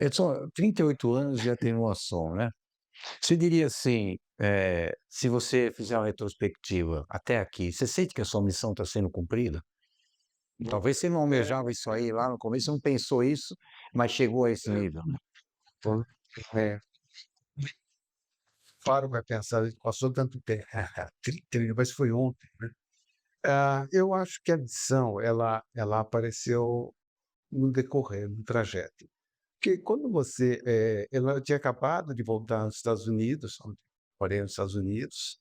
Edson, 38 anos já tem um som, né. Você diria assim, se você fizer uma retrospectiva até aqui, você sente que a sua missão está sendo cumprida? Talvez você não almejava isso aí lá no começo, você não pensou isso, mas chegou a esse nível, né. Por é, claro, vai pensar, passou tanto tempo, 30, mas foi ontem, né. Eu acho que a lição ela apareceu no decorrer do trajeto. Porque quando você, ela tinha acabado de voltar dos Estados Unidos, onde morei nos Estados Unidos,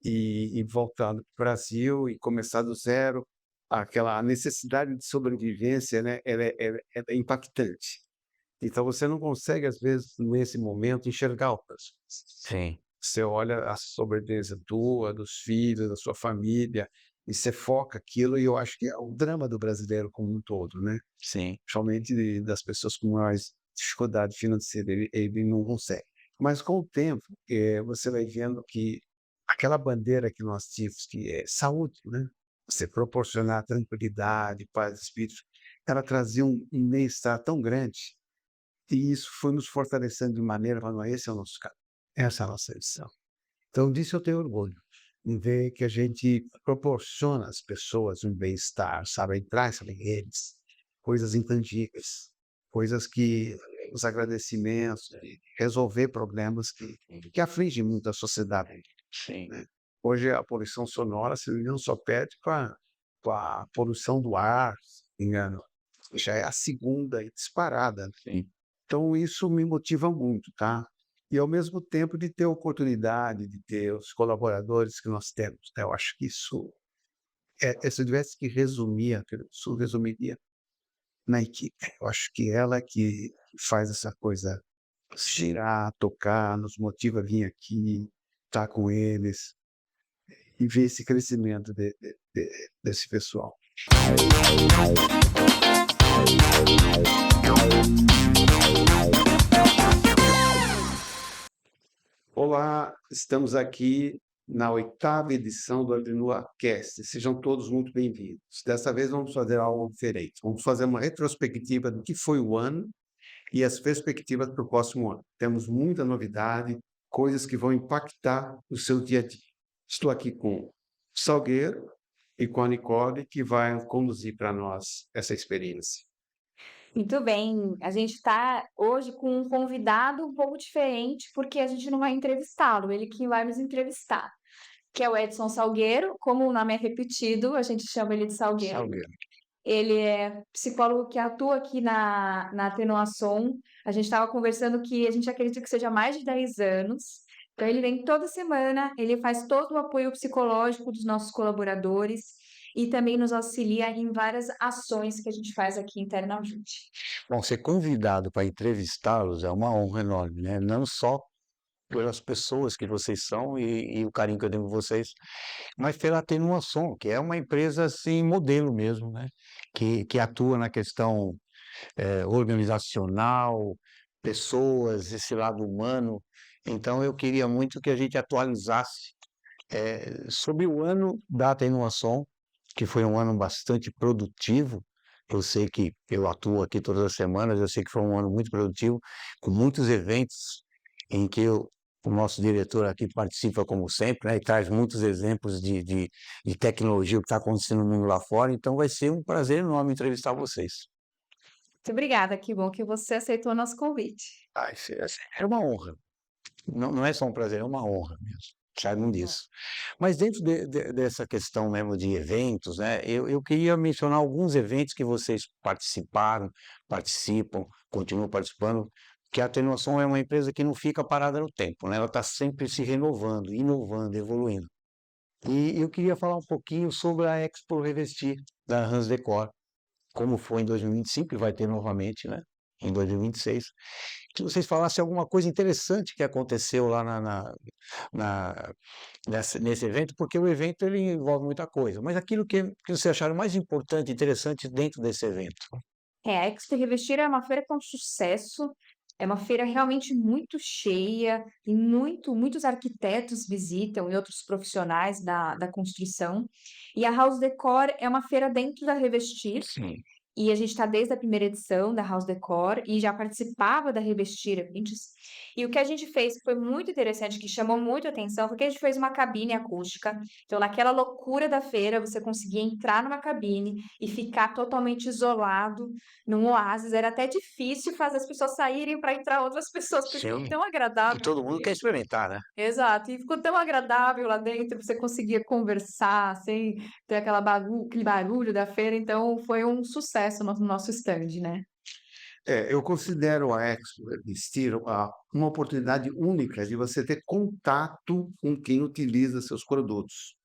e voltado para o Brasil e começar do zero, aquela necessidade de sobrevivência, né, ela é impactante. Então você não consegue, às vezes, nesse momento, enxergar outras coisas. Sim, Você olha a sobrevivência tua, dos filhos, da sua família, e você foca aquilo, e eu acho que é o drama do brasileiro como um todo, né, sim, principalmente das pessoas com mais dificuldade financeira, ele não consegue. Mas com o tempo, você vai vendo que aquela bandeira que nós tínhamos, que é saúde, né, você proporcionar tranquilidade, paz de espírito, ela trazia um bem-estar tão grande, e isso foi nos fortalecendo de maneira, falando: "Não, esse é o nosso caminho, essa é a nossa missão". Então disso eu tenho orgulho, em ver que a gente proporciona às pessoas um bem-estar, sabe, traz para eles coisas intangíveis, coisas que os agradecimentos, resolver problemas que afligem muito a sociedade, sim, né. Hoje a poluição sonora, se não me engano, só perde com a poluição do ar, se não me engano, já é a segunda e disparada. sim. Então isso me motiva muito, tá. E ao mesmo tempo de ter oportunidade, de ter os colaboradores que nós temos, né, eu acho que isso se eu tivesse que resumir, isso resumiria na equipe. Eu acho que ela que faz essa coisa girar, tocar, nos motiva a vir aqui, estar com eles e ver esse crescimento desse pessoal. Olá, estamos aqui na oitava edição do AbnuaCast. Sejam todos muito bem-vindos. Dessa vez vamos fazer algo diferente. Vamos fazer uma retrospectiva do que foi o ano e as perspectivas para o próximo ano. Temos muita novidade, coisas que vão impactar o seu dia a dia. Estou aqui com o Salgueiro e com a Nicole, que vai conduzir para nós essa experiência. Muito bem, a gente está hoje com um convidado um pouco diferente, porque a gente não vai entrevistá-lo, ele que vai nos entrevistar, que é o Edson Salgueiro, como o nome é repetido, a gente chama ele de Salgueiro. Salgueiro. Ele é psicólogo que atua aqui na Atenuação. A gente estava conversando que a gente acredita que seja mais de 10 anos. Então ele vem toda semana, ele faz todo o apoio psicológico dos nossos colaboradores e também nos auxilia em várias ações que a gente faz aqui internamente. Bom, ser convidado para entrevistá-los é uma honra enorme, né, não só pelas pessoas que vocês são e o carinho que eu tenho por vocês, mas pela Atenuação, que é uma empresa, assim, modelo mesmo, né, que atua na questão, organizacional, pessoas, esse lado humano. Então eu queria muito que a gente atualizasse, sobre o ano da Atenuação, que foi um ano bastante produtivo. Eu sei que eu atuo aqui todas as semanas, eu sei que foi um ano muito produtivo, com muitos eventos em que o nosso diretor aqui participa como sempre, né, e traz muitos exemplos de tecnologia, o que está acontecendo no mundo lá fora, então vai ser um prazer enorme entrevistar vocês. Muito obrigada, que bom que você aceitou o nosso convite. Ah, isso é uma honra. Não é só um prazer, é uma honra mesmo, saibam disso. Mas dentro dessa questão mesmo de eventos, né, eu queria mencionar alguns eventos que vocês participaram, participam, continuam participando, que a Atenuação é uma empresa que não fica parada no tempo, né, ela está sempre se renovando, inovando, evoluindo. E eu queria falar um pouquinho sobre a Expo Revestir, da Hans Decor, como foi em 2025 e vai ter novamente, né, em 2026. Que vocês falassem alguma coisa interessante que aconteceu lá na nesse evento, porque o evento ele envolve muita coisa, mas aquilo que vocês acharam mais importante e interessante dentro desse evento? É, a Expo Revestir é uma feira que é um sucesso, é uma feira realmente muito cheia e muitos arquitetos visitam e outros profissionais da construção. E a House Decor é uma feira dentro da Revestir, Sim, e a gente está desde a primeira edição da House Decor e já participava da Revestir Eventos. E o que a gente fez que foi muito interessante, que chamou muito atenção, foi que a gente fez uma cabine acústica. Então, naquela loucura da feira, você conseguia entrar numa cabine e ficar totalmente isolado num oásis. Era até difícil fazer as pessoas saírem para entrar outras pessoas, porque ficou Sim. tão E agradável. todo mundo quer experimentar, né? Exato, e ficou tão agradável lá dentro, você conseguia conversar sem ter aquele barulho da feira, então foi um sucesso no nosso stand, né. Eu considero a Expo Vestir uma oportunidade única de você ter contato com quem utiliza seus produtos.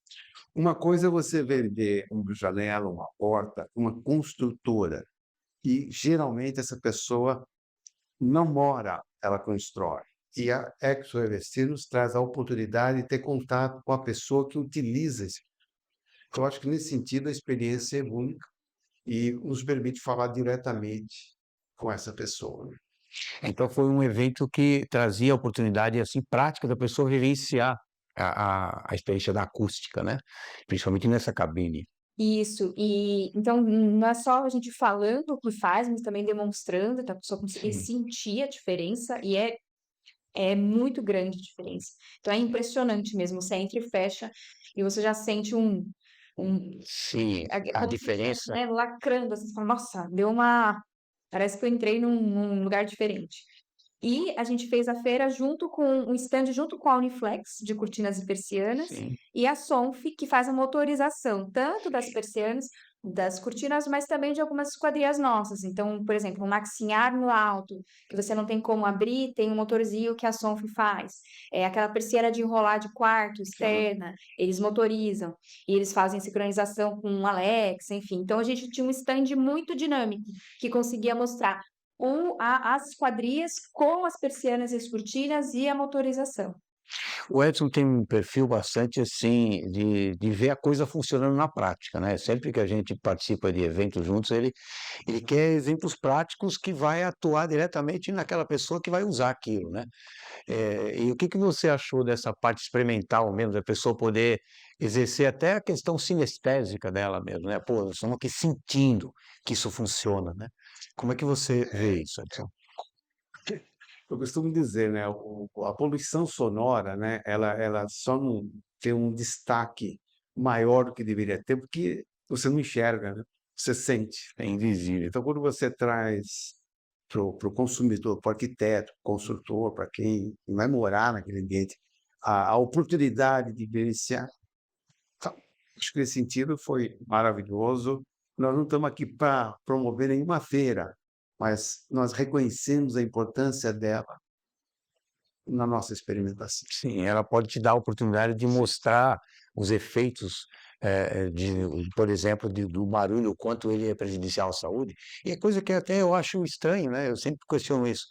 Uma coisa é você vender uma janela, uma porta, uma construtora, e geralmente essa pessoa não mora, ela constrói. E a Expo Vestir nos traz a oportunidade de ter contato com a pessoa que utiliza esse. Eu acho que nesse sentido a experiência é única e nos permite falar diretamente com essa pessoa, né. Então foi um evento que trazia a oportunidade, assim, prática da pessoa vivenciar a experiência da acústica, né, principalmente nessa cabine. Isso, e então não é só a gente falando o que faz, mas também demonstrando, então a pessoa conseguir Sim. sentir a diferença, e é muito grande a diferença. Então é impressionante mesmo, você entra e fecha, e você já sente um Sim, a quando você tá, diferença né, lacrando, assim, você fala: "Nossa, parece que eu entrei num lugar diferente". E a gente fez a feira junto com um stand junto com a Uniflex, de cortinas e persianas, sim. e a Sonf, que faz a motorização, tanto das persianas, das cortinas, mas também de algumas esquadrias nossas. Então, por exemplo, um maxiar no alto, que você não tem como abrir, tem um motorzinho que a Sonf faz. É aquela persiana de enrolar de quarto, externa, eles motorizam. E eles fazem sincronização com o Alexa, enfim. Então, a gente tinha um stand muito dinâmico, que conseguia mostrar as esquadrias com as persianas e as cortinas e a motorização. O Edson tem um perfil bastante, assim, de ver a coisa funcionando na prática, né, sempre que a gente participa de eventos juntos, ele quer exemplos práticos que vai atuar diretamente naquela pessoa que vai usar aquilo, né. E o que que você achou dessa parte experimental mesmo, da pessoa poder exercer até a questão sinestésica dela mesmo, né, "Pô, nós estamos aqui sentindo que isso funciona", né. Como é que você vê isso, Edson? Eu costumo dizer, né, a poluição sonora, né, ela só não tem um destaque maior do que deveria ter, porque você não enxerga, né, você sente, é invisível. Então, quando você traz para o consumidor, para o arquiteto, consultor, para quem vai morar naquele ambiente, a oportunidade de vivenciar, então, acho que nesse sentido foi maravilhoso. Nós não estamos aqui para promover nenhuma feira, mas nós reconhecemos a importância dela na nossa experimentação. Sim, ela pode te dar a oportunidade de mostrar os efeitos, por exemplo, do barulho, o quanto ele é prejudicial à saúde, e é coisa que até eu acho estranho, né, eu sempre questiono isso.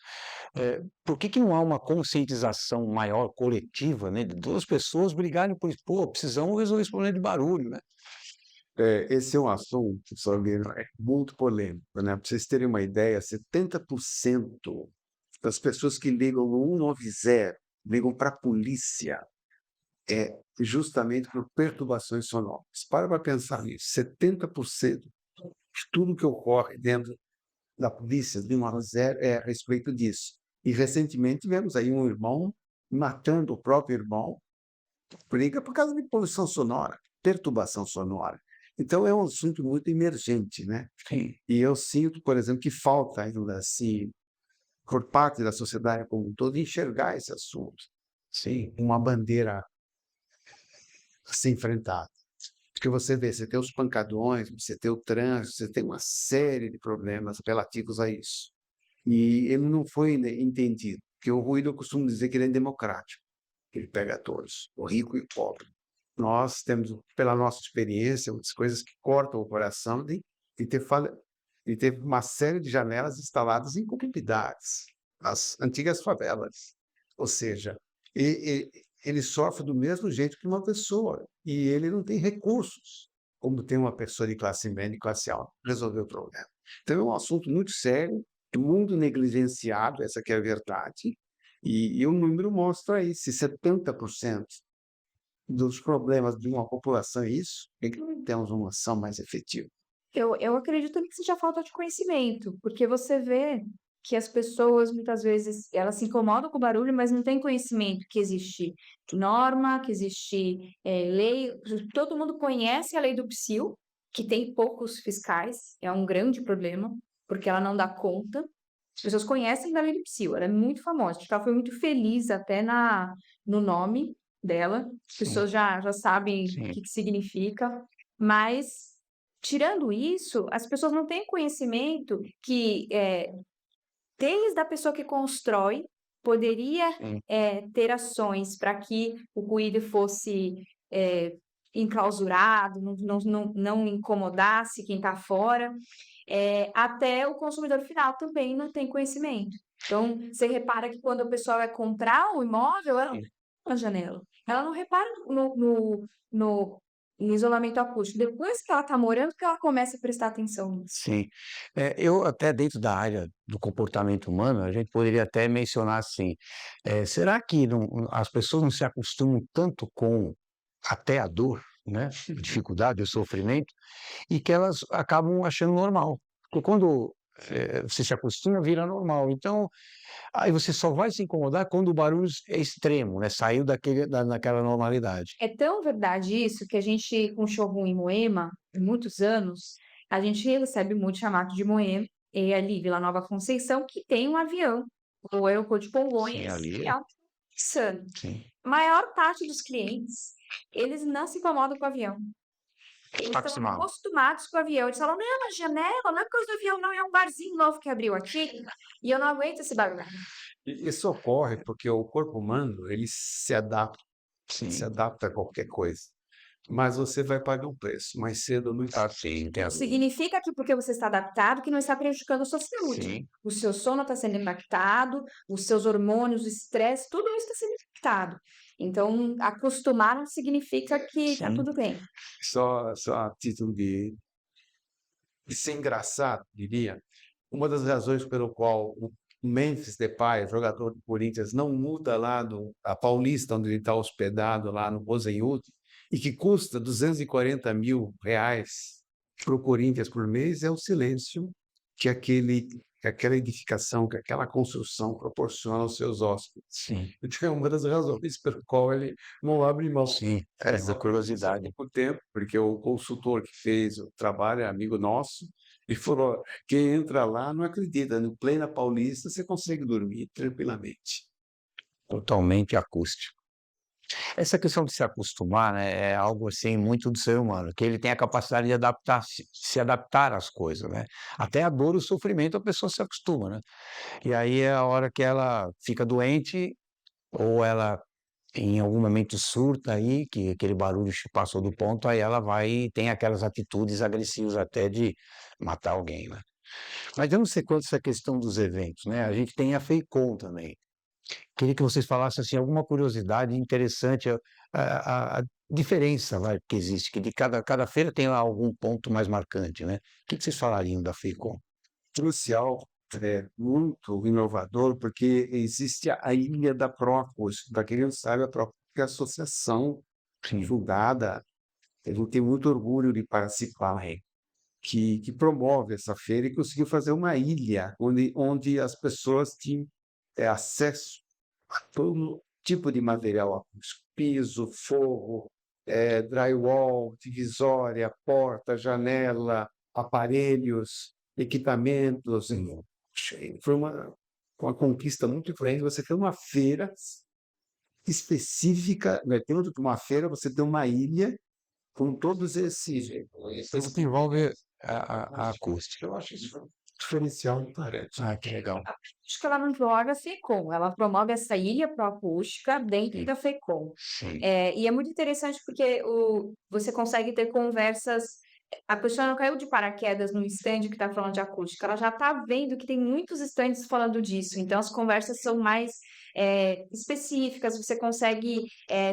Por que que não há uma conscientização maior, coletiva, né, de 2 pessoas brigarem por isso? "Pô, precisamos resolver esse problema de barulho", né. Esse é um assunto, Salgueiro, é muito polêmico, né? Para vocês terem uma ideia, 70% das pessoas que ligam no 190 ligam para a polícia, justamente por perturbações sonoras. Para pensar nisso, 70% de tudo que ocorre dentro da polícia, de 190, é a respeito disso. E recentemente tivemos aí um irmão matando o próprio irmão, briga por causa de poluição sonora, perturbação sonora. Então é um assunto muito emergente, né? Sim. E eu sinto, por exemplo, que falta ainda assim, por parte da sociedade como um todo, enxergar esse assunto, sim, uma bandeira a ser enfrentada. Porque você vê, você tem os pancadões, você tem o trânsito, você tem uma série de problemas relativos a isso. E ele não foi ainda entendido, porque o ruído eu costumo dizer que ele é democrático, que ele pega a todos, o rico e o pobre. Nós temos, pela nossa experiência, muitas coisas que cortam o coração de ter uma série de janelas instaladas em comunidades, as antigas favelas. Ou seja, ele sofre do mesmo jeito que uma pessoa, e ele não tem recursos, como tem uma pessoa de classe média e classe alta, para resolver o problema. Então é um assunto muito sério, muito negligenciado, essa que é a verdade, e o número mostra aí, se 70% dos problemas de uma população é isso, por que não temos uma ação mais efetiva? Eu acredito também que seja falta de conhecimento, porque você vê que as pessoas muitas vezes elas se incomodam com o barulho, mas não têm conhecimento que existe norma, que existe, lei. Todo mundo conhece a lei do psil, que tem poucos fiscais, é um grande problema, porque ela não dá conta. As pessoas conhecem da lei do psil, ela é muito famosa, acho que ela foi muito feliz até no nome dela, as Sim, pessoas já sabem o sim, que significa, mas tirando isso, as pessoas não têm conhecimento que, desde a pessoa que constrói, poderia, sim, ter ações para que o ruído fosse, enclausurado, não incomodasse quem está fora, até o consumidor final também não tem conhecimento. Então, você repara que quando a pessoa vai comprar um imóvel, ela não sim. repara na janela, ela não repara no no isolamento acústico. Depois que ela está morando, que ela começa a prestar atenção nisso. Sim. Eu até dentro da área do comportamento humano, a gente poderia até mencionar assim, será que as pessoas não se acostumam tanto com até a dor, né, a dificuldade, o sofrimento, e que elas acabam achando normal. Porque quando, você se acostuma, vira normal. Então, aí você só vai se incomodar quando o barulho é extremo, né, saiu daquela normalidade. É tão verdade isso que a gente, com o showroom em Moema, por muitos anos, a gente recebe muito chamado de Moema, e ali Vila Nova Conceição, que tem um avião, o aeroporto de Sim, Congonhas, ali que é é um insano. sim. A maior parte dos clientes, eles não se incomodam com o avião. Eles Tá estão acostumado. acostumados com o avião. Eles falam, não, a janela, não é por causa do avião, não, é um barzinho novo que abriu aqui, e eu não aguento esse barulho. Isso ocorre porque o corpo humano, ele se Sim. adapta a qualquer coisa. Mas você vai pagar um preço, mais cedo ou mais Ah, tarde. sim, tem Não a significa que porque você está adaptado, que não está prejudicando a sua saúde. sim, O seu sono está sendo impactado, os seus hormônios, o estresse, tudo isso está sendo impactado. Então, acostumar não significa que está sim, tudo bem. Só a título de ser engraçado, diria, uma das razões pelo qual o Memphis Depay, jogador do Corinthians, não muda lá a Paulista, onde ele está hospedado, lá no Rosenwood, e que custa R$ 240 mil para o Corinthians por mês, é o silêncio que aquela edificação, que aquela construção proporciona aos seus hóspedes. sim, Então, é uma das razões pelo qual ele não abre mão. sim, Ele da só fez isso há curiosidade. pouco tempo, porque o consultor que fez o trabalho é amigo nosso, e falou: quem entra lá não acredita, no Plena Paulista você consegue dormir tranquilamente. Totalmente acústico. Essa questão de se acostumar, né, é algo assim muito do ser humano, que ele tem a capacidade de se adaptar às coisas, né. Até a dor e o sofrimento a pessoa se acostuma, né. E aí é a hora que ela fica doente ou ela em algum momento surta aí, que aquele barulho passou do ponto, aí ela vai e tem aquelas atitudes agressivas até de matar alguém, né. Mas eu não sei quanto essa questão dos eventos, né, a gente tem a FEICOM também. Queria que vocês falassem, assim, alguma curiosidade interessante, a diferença, vai, que existe, que de cada feira tem lá algum ponto mais marcante, né. Que vocês falariam da FEICOM? Crucial, muito inovador, porque existe a Ilha da Procos. Para quem não sabe, a Procos é a associação Sim, fundada, a gente tem muito orgulho de participar, que promove essa feira e conseguiu fazer uma ilha onde as pessoas tinham acesso a todo tipo de material acústico, piso, forro, drywall, divisória, porta, janela, aparelhos, equipamentos. Foi uma conquista muito grande. Você tem uma feira específica, né, dentro de uma feira você tem uma ilha com todos esses. tudo que envolve a acústica. Eu acho isso um diferencial importante. Ah, que legal. Acho que ela não joga a FECOM, ela promove essa ilha proacústica dentro Sim, da FECOM. sim, E é muito interessante porque você consegue ter conversas. A pessoa não caiu de paraquedas no stand que está falando de acústica, ela já está vendo que tem muitos stands falando disso, então as conversas são mais específicas, você consegue,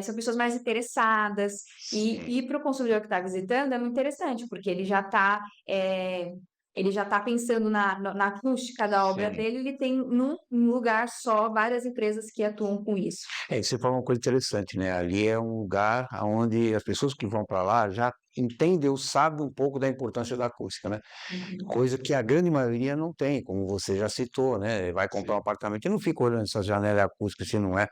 são pessoas mais interessadas, sim, e para o consumidor que está visitando é muito interessante, porque ele já está pensando na acústica da obra sim. dele, ele tem num lugar só várias empresas que atuam com isso. Você falou uma coisa interessante, né, ali é um lugar aonde as pessoas que vão para lá já entende ou sabe um pouco da importância da acústica, né? Uhum. Coisa que a grande maioria não tem, como você já citou, né? Vai comprar um apartamento e não fica olhando se a janela é acústica, se não é,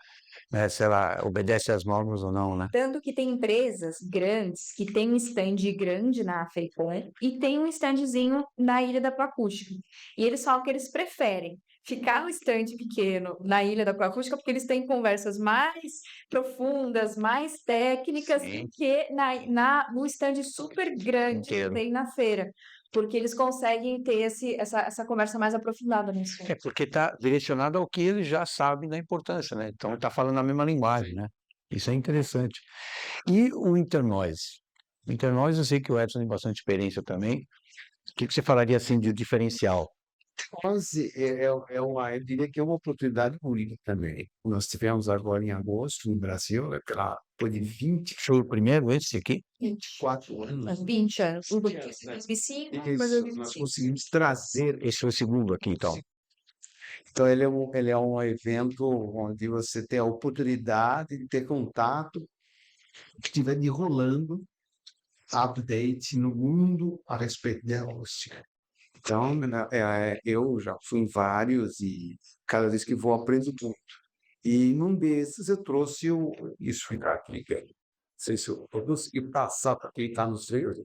né? Se ela obedece às normas ou não, né? Tanto que tem empresas grandes que tem um stand grande na FEICOM e tem um standzinho na Ilha da Aquacústica. E eles falam que eles preferem ficar no stand pequeno na Ilha da Aquacústica porque eles têm conversas mais profundas, mais técnicas Sim. do que no stand super grande que Inteiro. tem na feira. Porque eles conseguem ter essa conversa mais aprofundada no É stand. porque está direcionado ao que eles já sabem da importância, né? Então está falando a mesma linguagem, né? Isso é interessante. E o Internoise? O Internoise, eu sei que o Edson tem bastante experiência também. O que você falaria assim de diferencial? Nós, eu diria que é uma oportunidade única também. Nós tivemos agora em agosto, no Brasil, foi de Foi o primeiro esse aqui? 24 anos. 20 anos. O 2005, mas Isso, nós 2005. conseguimos trazer. Esse foi o segundo aqui, então. Então, ele é um evento onde você tem a oportunidade de ter contato, que estiver rolando update no mundo a respeito de acústica. Então, né, eu já fui em vários e cada vez que vou aprendo muito. E num desses eu trouxe isso ficar aqui, não sei se eu consegui passar para quem está nos treinos,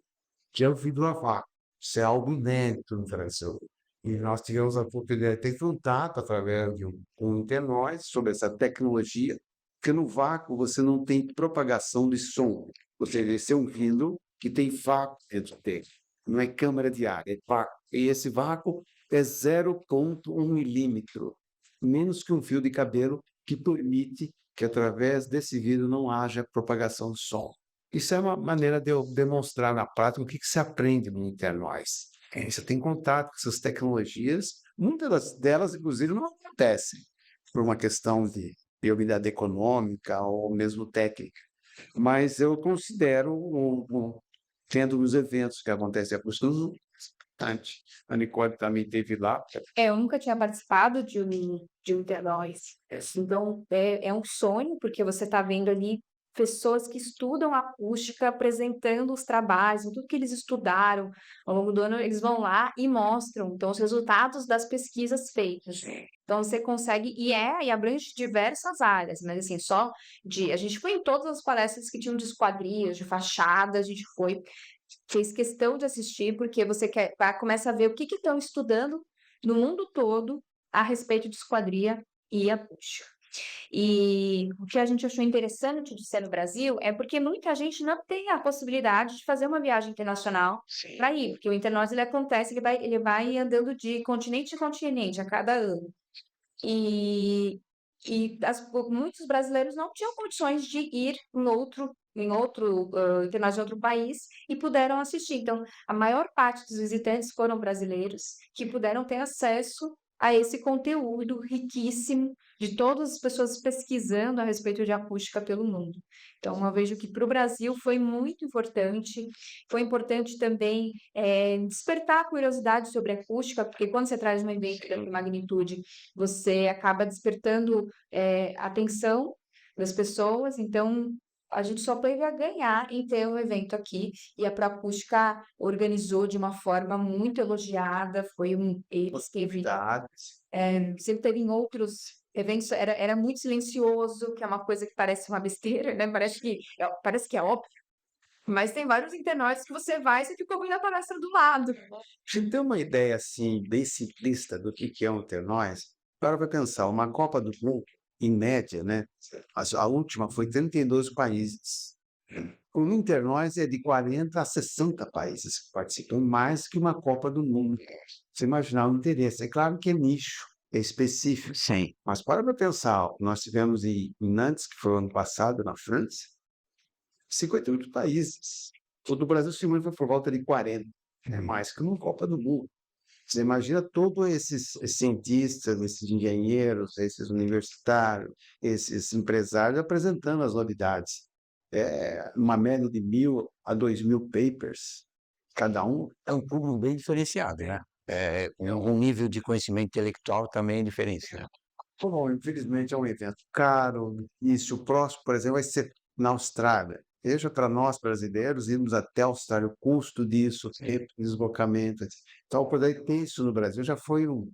que é o vidro a vácuo. Isso é algo inédito no Brasil. E nós tivemos a oportunidade de ter contato através de um Internoise sobre essa tecnologia, porque no vácuo você não tem propagação de som. Ou seja, esse é um vidro que tem vácuo dentro dele. Não é câmara de ar, é vácuo. E esse vácuo é 0,1 milímetro, menos que um fio de cabelo, que permite que através desse vidro não haja propagação de som. Isso é uma maneira de eu demonstrar na prática o que se aprende no Internoise. Você tem contato com essas tecnologias, muitas delas, inclusive, não acontecem por uma questão de viabilidade econômica ou mesmo técnica. Mas eu considero, tendo os eventos que acontecem aqui, importante. A Nicole também esteve lá. Eu nunca tinha participado de um Internoise. Então, é um sonho, porque você está vendo ali pessoas que estudam acústica apresentando os trabalhos, tudo que eles estudaram ao longo do ano, eles vão lá e mostram, então, os resultados das pesquisas feitas. Então, você consegue, e abrange diversas áreas, mas assim, a gente foi em todas as palestras que tinham de esquadrias, de fachadas, a gente fez questão de assistir, porque você começa a ver o que estão estudando no mundo todo a respeito de esquadria e acústica. E o que a gente achou interessante de ser no Brasil é porque muita gente não tem a possibilidade de fazer uma viagem internacional para ir, porque o Internoise ele acontece, ele vai andando de continente em continente a cada ano. E muitos brasileiros não tinham condições de ir Internoise em outro país e puderam assistir. Então, a maior parte dos visitantes foram brasileiros que puderam ter acesso a esse conteúdo riquíssimo de todas as pessoas pesquisando a respeito de acústica pelo mundo. Então, eu vejo que para o Brasil foi muito importante. Foi importante também despertar a curiosidade sobre acústica, porque quando você traz um evento dessa magnitude, você acaba despertando a atenção das pessoas. Então, a gente só teve a ganhar em ter um evento aqui, e a Proacústica organizou de uma forma muito elogiada. Possibilidades. Sempre teve em outros eventos, era muito silencioso, que é uma coisa que parece uma besteira, né? Parece que é óbvio, mas tem vários Internoides que você vai e você fica ouvindo a palestra do lado. Você tem uma ideia assim, bem simplista do que é um Internoise? Para pensar, uma Copa do Mundo, em média, né? A última foi 32 países. O Internoise é de 40 a 60 países que participam, mais que uma Copa do Mundo. Você imaginar o interesse. É claro que é nicho, é específico. Sim. Mas para pensar, nós tivemos em Nantes, que foi ano passado, na França, 58 países. O do Brasil foi por volta de 40, mais que uma Copa do Mundo. Você imagina todos esses cientistas, esses engenheiros, esses universitários, esses empresários apresentando as novidades. Uma média de 1.000 a 2.000 papers, cada um. É um público bem diferenciado, né? Um nível de conhecimento intelectual também diferenciado. Bom, infelizmente é um evento caro, e se o próximo, por exemplo, vai ser na Austrália. Veja, para nós brasileiros, irmos até a Austrália, o custo disso, o tempo de deslocamento. Então, poder ter isso no Brasil já foi um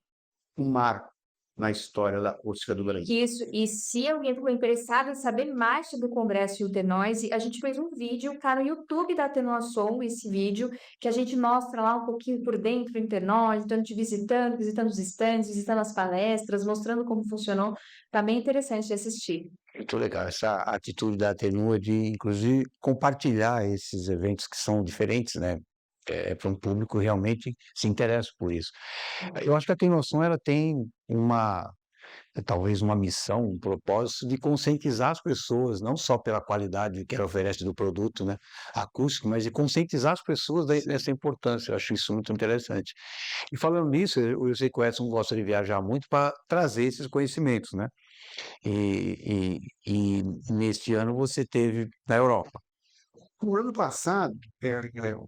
marco na história da acústica do Brasil. Isso, e se alguém ficou interessado em saber mais sobre o Congresso e o Tenoise, a gente fez um vídeo, tá no YouTube da Tenoasom, esse vídeo, que a gente mostra lá um pouquinho por dentro do Tenoise, então a gente visitando os stands, visitando as palestras, mostrando como funcionou, tá bem interessante de assistir. Muito legal essa atitude da Atenua de, inclusive, compartilhar esses eventos que são diferentes, né, para um público que realmente se interessa por isso. Eu acho que a Tenoasom, ela tem talvez uma missão, um propósito de conscientizar as pessoas, não só pela qualidade que ela oferece do produto, né, acústico, mas de conscientizar as pessoas dessa importância. Eu acho isso muito interessante. E falando nisso, eu sei que o Edson gosta de viajar muito para trazer esses conhecimentos, né? E neste ano você teve na Europa. O ano passado,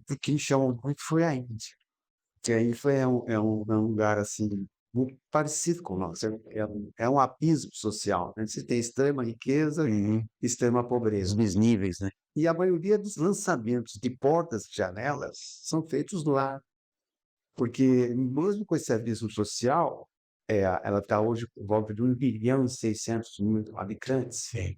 o que me chamou muito foi a Índia. Que aí é um lugar assim, muito parecido com o nosso. É um abismo social, né? Você tem extrema riqueza Uhum. e extrema Os pobreza. bisníveis, né? E a maioria dos lançamentos de portas e janelas são feitos lá. Porque, mesmo com esse abismo social, ela está hoje por volta de 1,6 bilhão habitantes. Sim.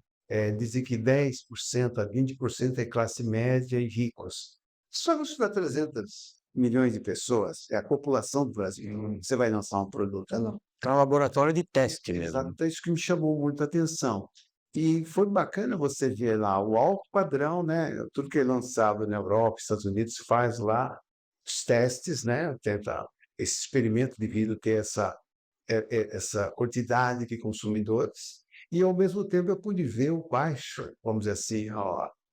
Dizem que 10% a 20% é classe média e ricos. Só isso dá 300 milhões de pessoas. É a população do Brasil. Você vai lançar um produto. Não. É um laboratório de teste mesmo. Exato, então isso que me chamou muito a atenção. E foi bacana você ver lá o alto padrão, né? Tudo que é lançado na Europa, Estados Unidos, faz lá os testes, né? Tenta esse experimento de vida ter essa quantidade de consumidores. E, ao mesmo tempo, eu pude ver o baixo, vamos dizer assim,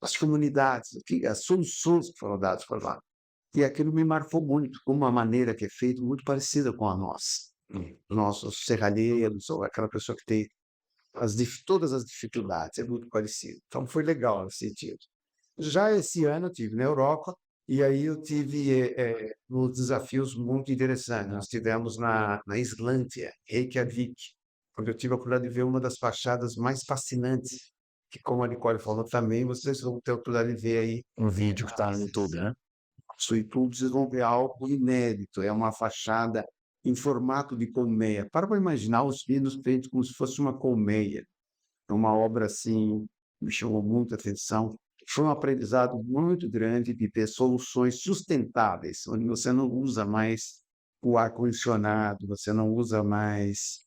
as comunidades, as soluções que foram dadas por lá. E aquilo me marcou muito, com uma maneira que é feita muito parecida com a nossa. Nossos serralheiros, ou aquela pessoa que tem todas as dificuldades, é muito parecido. Então, foi legal nesse sentido. Já esse ano eu tive na Europa, e aí eu tive uns desafios muito interessantes. Nós tivemos na Islândia, Reykjavik, onde eu tive a oportunidade de ver uma das fachadas mais fascinantes, que, como a Nicole falou também, vocês vão ter a oportunidade de ver aí Um vídeo que está no YouTube, né? no YouTube, vocês vão ver algo inédito. É uma fachada em formato de colmeia. Para imaginar os pinos feitos como se fosse uma colmeia. É uma obra assim, me chamou muita atenção. Foi um aprendizado muito grande de ter soluções sustentáveis, onde você não usa mais o ar-condicionado, você não usa mais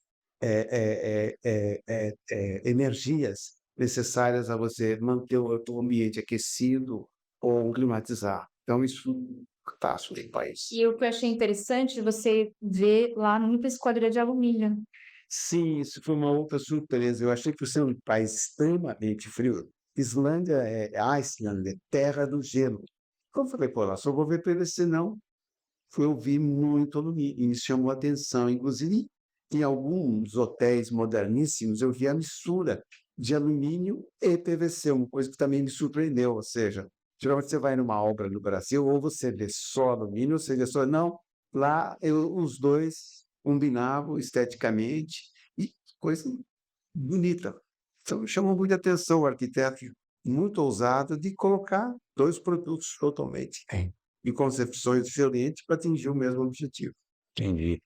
energias necessárias a você manter o ambiente aquecido ou climatizar. Então, isso é fantástico no país. E o que eu achei interessante, você ver lá muita esquadria de alumínio. Sim, isso foi uma outra surpresa. Eu achei que você é um país extremamente frio. Islândia a Islândia, terra do gelo. Como eu falei, pô, lá só vou ver PVC, não. Eu vi muito alumínio, e isso chamou atenção. Inclusive, em alguns hotéis moderníssimos, eu vi a mistura de alumínio e PVC, uma coisa que também me surpreendeu. Ou seja, geralmente você vai numa obra no Brasil, ou você vê só alumínio, ou você vê só. Não, lá os dois combinavam esteticamente e coisa bonita. Então, chamou muita atenção o arquiteto, muito ousado, de colocar dois produtos totalmente de concepções diferentes para atingir o mesmo objetivo. Entendi.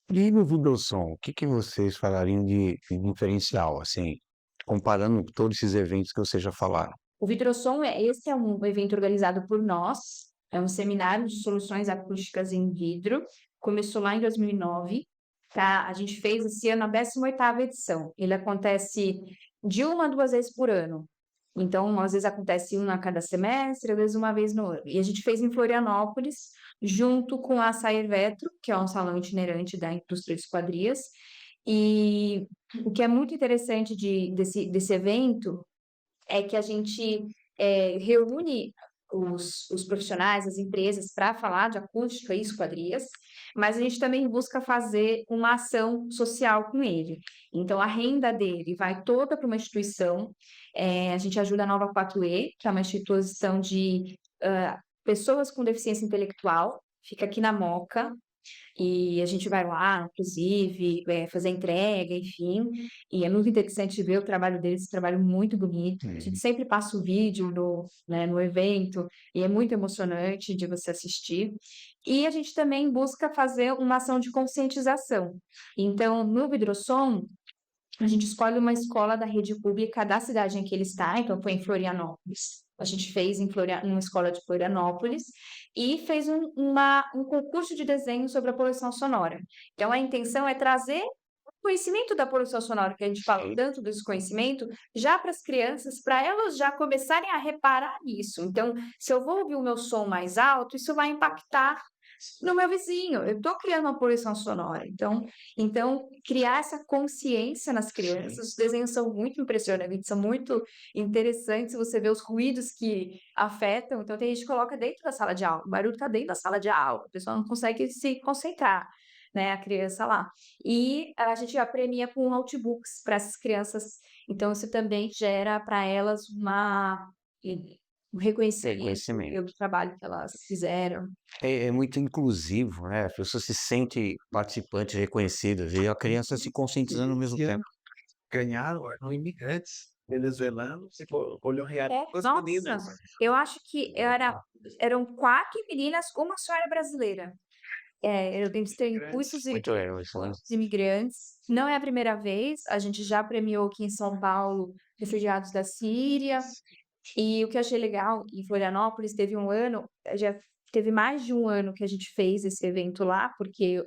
E no Videosom, o que vocês falariam de diferencial, assim, comparando todos esses eventos que vocês já falaram? O Vitrosom esse é um evento organizado por nós, é um seminário de soluções acústicas em vidro, começou lá em 2009, tá? A gente fez esse ano a 18ª edição. Ele acontece de 1 a 2 vezes por ano. Então, às vezes acontece um a cada semestre, às vezes uma vez no ano. E a gente fez em Florianópolis, junto com a Sair Vetro, que é um salão itinerante da indústria de esquadrias. E o que é muito interessante desse evento é que a gente reúne os profissionais, as empresas, para falar de acústica e esquadrias, mas a gente também busca fazer uma ação social com ele. Então, a renda dele vai toda para uma instituição, a gente ajuda a Nova 4E, que é uma instituição de pessoas com deficiência intelectual, fica aqui na Moca, E a gente vai lá, inclusive, fazer entrega, enfim, e é muito interessante ver o trabalho deles, um trabalho muito bonito. A gente sempre passa o vídeo no evento, e é muito emocionante de você assistir. E a gente também busca fazer uma ação de conscientização. Então, no Vidrossom, a gente escolhe uma escola da rede pública da cidade em que ele está, então foi em Florianópolis. A gente fez numa escola de Florianópolis e fez um concurso de desenho sobre a poluição sonora. Então, a intenção é trazer o conhecimento da poluição sonora, que a gente fala tanto do desconhecimento, já para as crianças, para elas já começarem a reparar nisso. Então, se eu vou ouvir o meu som mais alto, isso vai impactar no meu vizinho. Eu estou criando uma poluição sonora. Então, criar essa consciência nas crianças, os desenhos são muito impressionantes, são muito interessantes, você vê os ruídos que afetam, então tem gente que coloca dentro da sala de aula, o barulho está dentro da sala de aula, a pessoa não consegue se concentrar, né, a criança lá. E a gente já premia com notebooks para essas crianças, então isso também gera para elas um reconhecimento Reconhecimento. do trabalho que elas fizeram. É muito inclusivo, né, a pessoa se sente participante, reconhecida, e a criança se conscientizando ao mesmo Esse tempo. ano ganharam, eram imigrantes venezuelanos e foram realizar duas Nossa, meninas. eu acho que eram 4 meninas, uma só era brasileira. Eles têm cursos Muito legal isso, né. de imigrantes. Não é a primeira vez, a gente já premiou aqui em São Paulo refugiados da Síria. E o que eu achei legal, em Florianópolis teve um ano, já teve mais de um ano que a gente fez esse evento lá, porque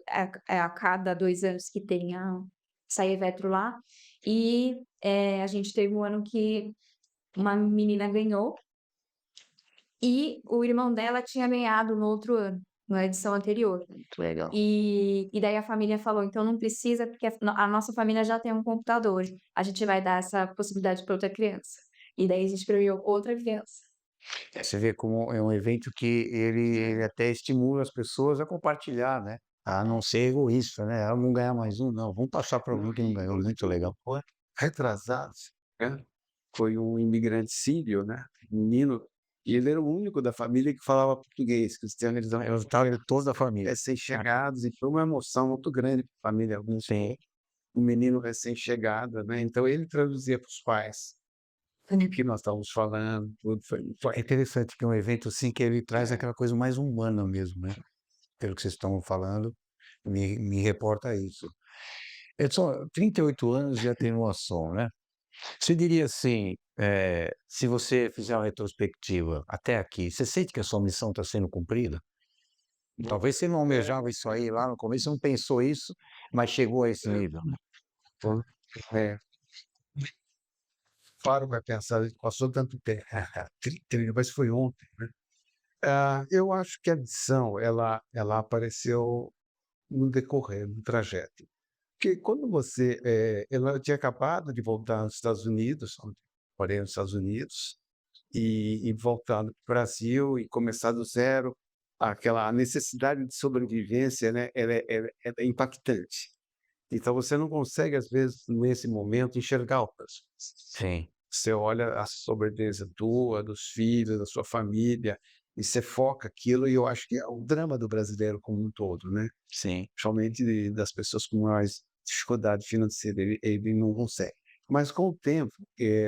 é a cada 2 anos que tem essa Evetro lá. E a gente teve um ano que uma menina ganhou e o irmão dela tinha ganhado no outro ano, na edição anterior. Muito legal. E daí a família falou: então não precisa, porque a nossa família já tem um computador, a gente vai dar essa possibilidade para outra criança. E daí a gente premiou outra criança. Você vê como é um evento que ele até estimula as pessoas a compartilhar, né, a não ser egoísta, né, "Ah, vamos ganhar mais um, não, vamos passar para alguém que não ganhou", muito legal. Retrasados, né? Foi um imigrante sírio, né? Menino, e ele era o único da família que falava português, cristianizam Eu estava toda a família. recém-chegados, e foi uma emoção muito grande para a família, Sim. um menino recém-chegado, né? Então ele traduzia para os pais o que nós estávamos falando, tudo É interessante que é um evento, assim, que ele traz aquela coisa mais humana mesmo, né, pelo que vocês estão falando, me reporta isso. Edson, 38 anos de atenuação, né. Você diria assim, se você fizer uma retrospectiva até aqui, você sente que a sua missão está sendo cumprida? Talvez você não almejava isso aí lá no começo, você não pensou isso, mas chegou a esse nível. é, claro, vai pensar, passou tanto tempo, 30, mas foi ontem, né? Eu acho que a missão, ela apareceu no decorrer do trajeto. Porque quando você, ela tinha acabado de voltar nos Estados Unidos, onde morei nos Estados Unidos, e voltando para o Brasil e começar do zero, a necessidade de sobrevivência, né, ela é impactante. Então você não consegue, às vezes, nesse momento, enxergar outras coisas. Sim, Você olha a sobrevivência tua, dos filhos, da sua família, e você foca aquilo, e eu acho que é o drama do brasileiro como um todo, né? sim. Principalmente das pessoas com mais dificuldade financeira, ele não consegue. Mas com o tempo,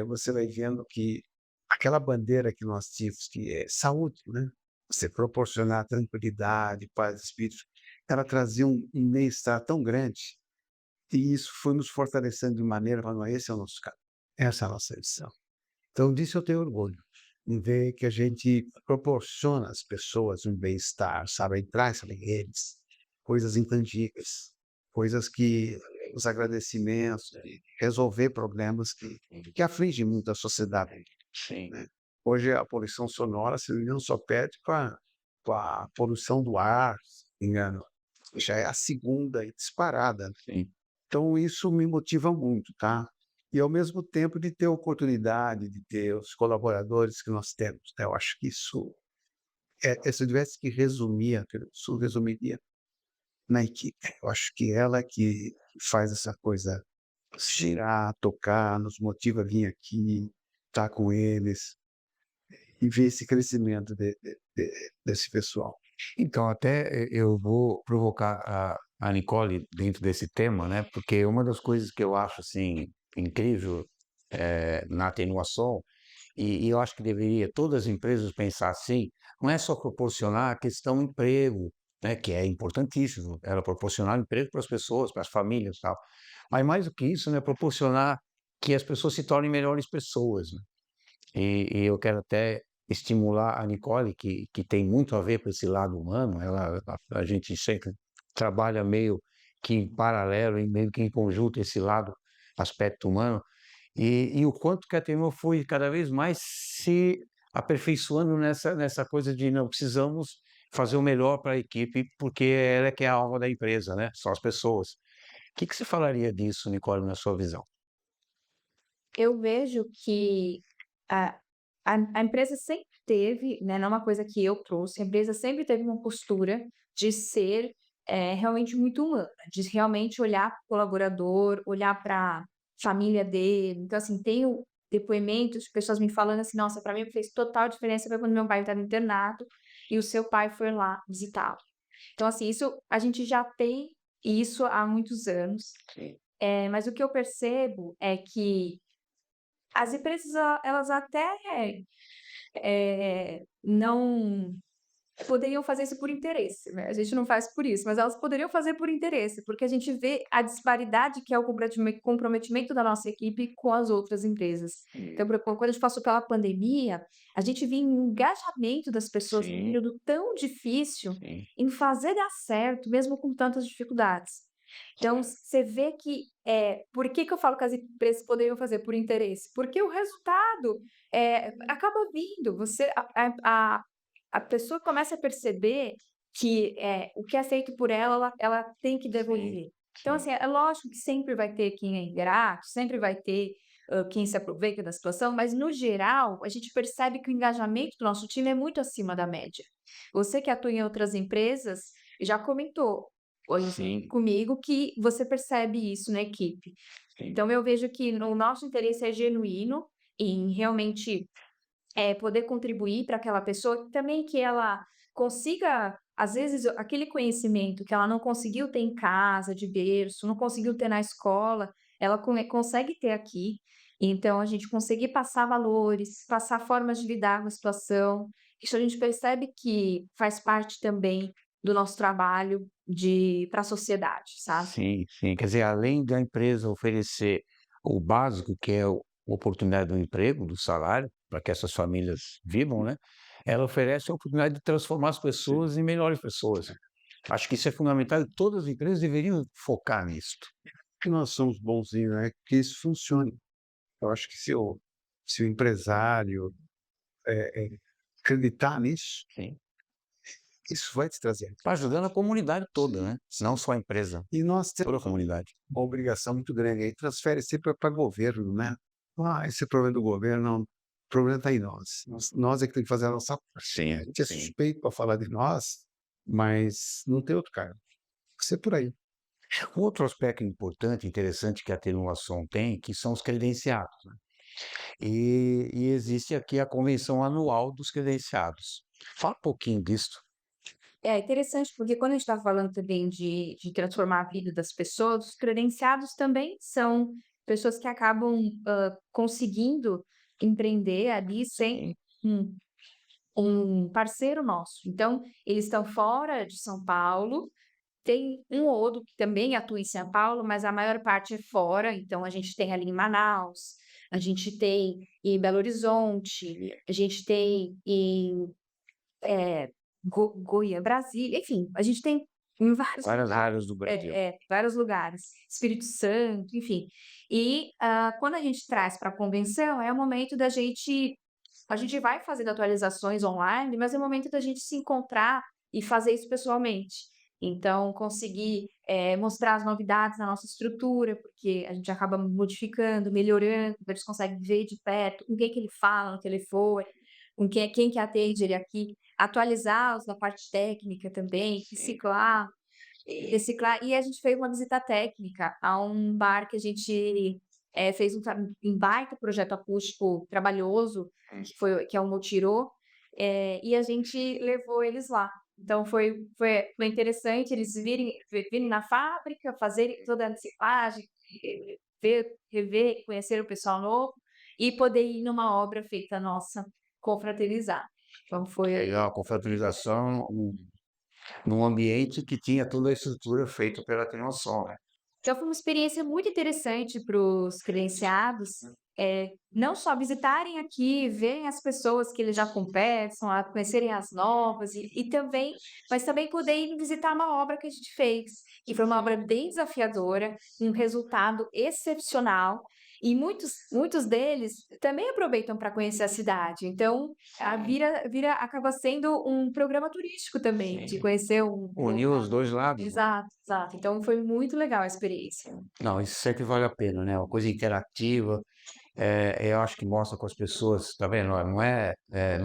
você vai vendo que aquela bandeira que nós tínhamos, que é saúde, né? Você proporcionar tranquilidade, paz de espírito, ela trazia um bem-estar tão grande, e isso foi nos fortalecendo de maneira, falando, esse é o nosso caminho, essa é a nossa missão. Então, disso eu tenho orgulho, em ver que a gente proporciona às pessoas um bem-estar, sabe, traz para eles coisas intangíveis, coisas que os agradecimentos, de resolver problemas que afligem muito a sociedade, Sim. né? Hoje a poluição sonora, se não me engano, só perde com a poluição do ar, se não me engano, já é a segunda e disparada. Sim. Então isso me motiva muito, tá? E ao mesmo tempo de ter a oportunidade de ter os colaboradores que nós temos, né? Eu acho que isso, se eu tivesse que resumir, isso resumiria na equipe. Eu acho que ela que faz essa coisa girar, tocar, nos motiva a vir aqui, estar com eles e ver esse crescimento desse pessoal. Então, até eu vou provocar a Nicole dentro desse tema, né? Porque uma das coisas que eu acho assim incrível na atenuação, e eu acho que deveria todas as empresas pensar assim, não é só proporcionar a questão emprego, né? Que é importantíssimo, ela proporcionar emprego para as pessoas, para as famílias, e tal. Mas mais do que isso, né? Proporcionar que as pessoas se tornem melhores pessoas, né? E eu quero até estimular a Nicole, que tem muito a ver com esse lado humano, a gente sempre trabalha meio que em paralelo, meio que em conjunto, esse lado, aspecto humano, e o quanto que a Tenor foi cada vez mais se aperfeiçoando nessa coisa de não precisamos fazer o melhor para a equipe, porque ela é que é a alma da empresa, né? São as pessoas. O que que você falaria disso, Nicole, na sua visão? Eu vejo que a a empresa sempre teve, né, não é uma coisa que eu trouxe, a empresa sempre teve uma postura de ser, realmente muito humana, de realmente olhar para o colaborador, olhar para a família dele. Então, assim, tenho depoimentos de pessoas me falando assim: "Nossa, para mim fez total diferença foi quando meu pai estava internado e o seu pai foi lá visitá-lo". Então, assim, isso a gente já tem isso há muitos anos, mas o que eu percebo é que as empresas elas até, não poderiam fazer isso por interesse, né, a gente não faz por isso, mas elas poderiam fazer por interesse, porque a gente vê a disparidade que é o comprometimento da nossa equipe com as outras empresas. Então, por exemplo, quando a gente passou pela pandemia, a gente via um engajamento das pessoas num Sim, período tão difícil sim, em fazer dar certo, mesmo com tantas dificuldades. Então, você vê que, por que que eu falo que as empresas poderiam fazer por interesse? Porque o resultado, acaba vindo, você a pessoa começa a perceber que, o que é feito por ela, ela tem que sim, devolver. Então, sim. assim, é lógico que sempre vai ter quem é ingrato, sempre vai ter, quem se aproveita da situação, mas no geral, a gente percebe que o engajamento do nosso time é muito acima da média. Você que atua em outras empresas já comentou Sim, comigo que você percebe isso na equipe. sim. Então eu vejo que o nosso interesse é genuíno em realmente poder contribuir para aquela pessoa, também que ela consiga, às vezes, aquele conhecimento que ela não conseguiu ter em casa, de berço, não conseguiu ter na escola, ela consegue ter aqui. Então, a gente conseguir passar valores, passar formas de lidar com a situação. Isso a gente percebe que faz parte também do nosso trabalho para a sociedade, sabe? Sim, sim. Quer dizer, além da empresa oferecer o básico, que é a oportunidade do emprego, do salário, para que essas famílias vivam, né? Ela oferece a oportunidade de transformar as pessoas em melhores pessoas. Acho que isso é fundamental e todas as empresas deveriam focar nisso. Que nós somos bonzinhos, né, que isso funcione. Eu acho que se o empresário, acreditar nisso, Sim. isso vai te trazer. Está ajudando a comunidade toda, né? Não só a empresa, E nós toda a temos comunidade. uma obrigação muito grande aí, transfere sempre para governo, né. "Ah, esse é problema do governo", não, o problema está em nós. Nós é que tem que fazer a nossa parte. Sim, A gente é sim. suspeito para falar de nós, mas não tem outro cara. Tem que ser por aí. Um outro aspecto importante, interessante que a atenuação tem, que são os credenciados, né? E existe aqui a convenção anual dos credenciados. Fala um pouquinho disso. É interessante, porque quando a gente está falando também de transformar a vida das pessoas, os credenciados também são pessoas que acabam, conseguindo empreender ali sem Sim, um um parceiro nosso. Então, eles estão fora de São Paulo, tem um ou outro que também atua em São Paulo, mas a maior parte é fora, então a gente tem ali em Manaus, a gente tem em Belo Horizonte, a gente tem em Brasília, enfim, a gente tem em vários várias lugares, áreas do Brasil. vários lugares, Espírito Santo, enfim. E, quando a gente traz para a convenção, é o momento da gente a gente vai fazendo atualizações online, mas é o momento da gente se encontrar e fazer isso pessoalmente. Então, conseguir, mostrar as novidades na nossa estrutura, porque a gente acaba modificando, melhorando, eles conseguem ver de perto com quem que ele fala no telefone, com quem que atende ele aqui, atualizá-los na parte técnica também, Sim. reciclar. E a gente fez uma visita técnica a um bar que a gente, fez um baita projeto acústico trabalhoso, Hum. que é o Mutirô, e a gente levou eles lá. Então foi interessante eles virem na fábrica, fazerem toda a reciclagem, rever, conhecer o pessoal novo e poder ir numa obra feita nossa, confraternizar. Então foi Legal, confraternização num ambiente que tinha toda a estrutura feita pela Tecnosom, né. Então foi uma experiência muito interessante para os credenciados, não só visitarem aqui, verem as pessoas que eles já conversam, a conhecerem as novas e também mas também poder ir visitar uma obra que a gente fez, que foi uma obra bem desafiadora, um resultado excepcional, e muitos deles também aproveitam para conhecer a cidade, então, acaba sendo um programa turístico também, de Sim. conhecer um Uniu os 2 lados, né. exato, exato. Então foi muito legal a experiência. Não, isso sempre vale a pena, né, uma coisa interativa, eu acho que mostra com as pessoas, tá vendo, ó, não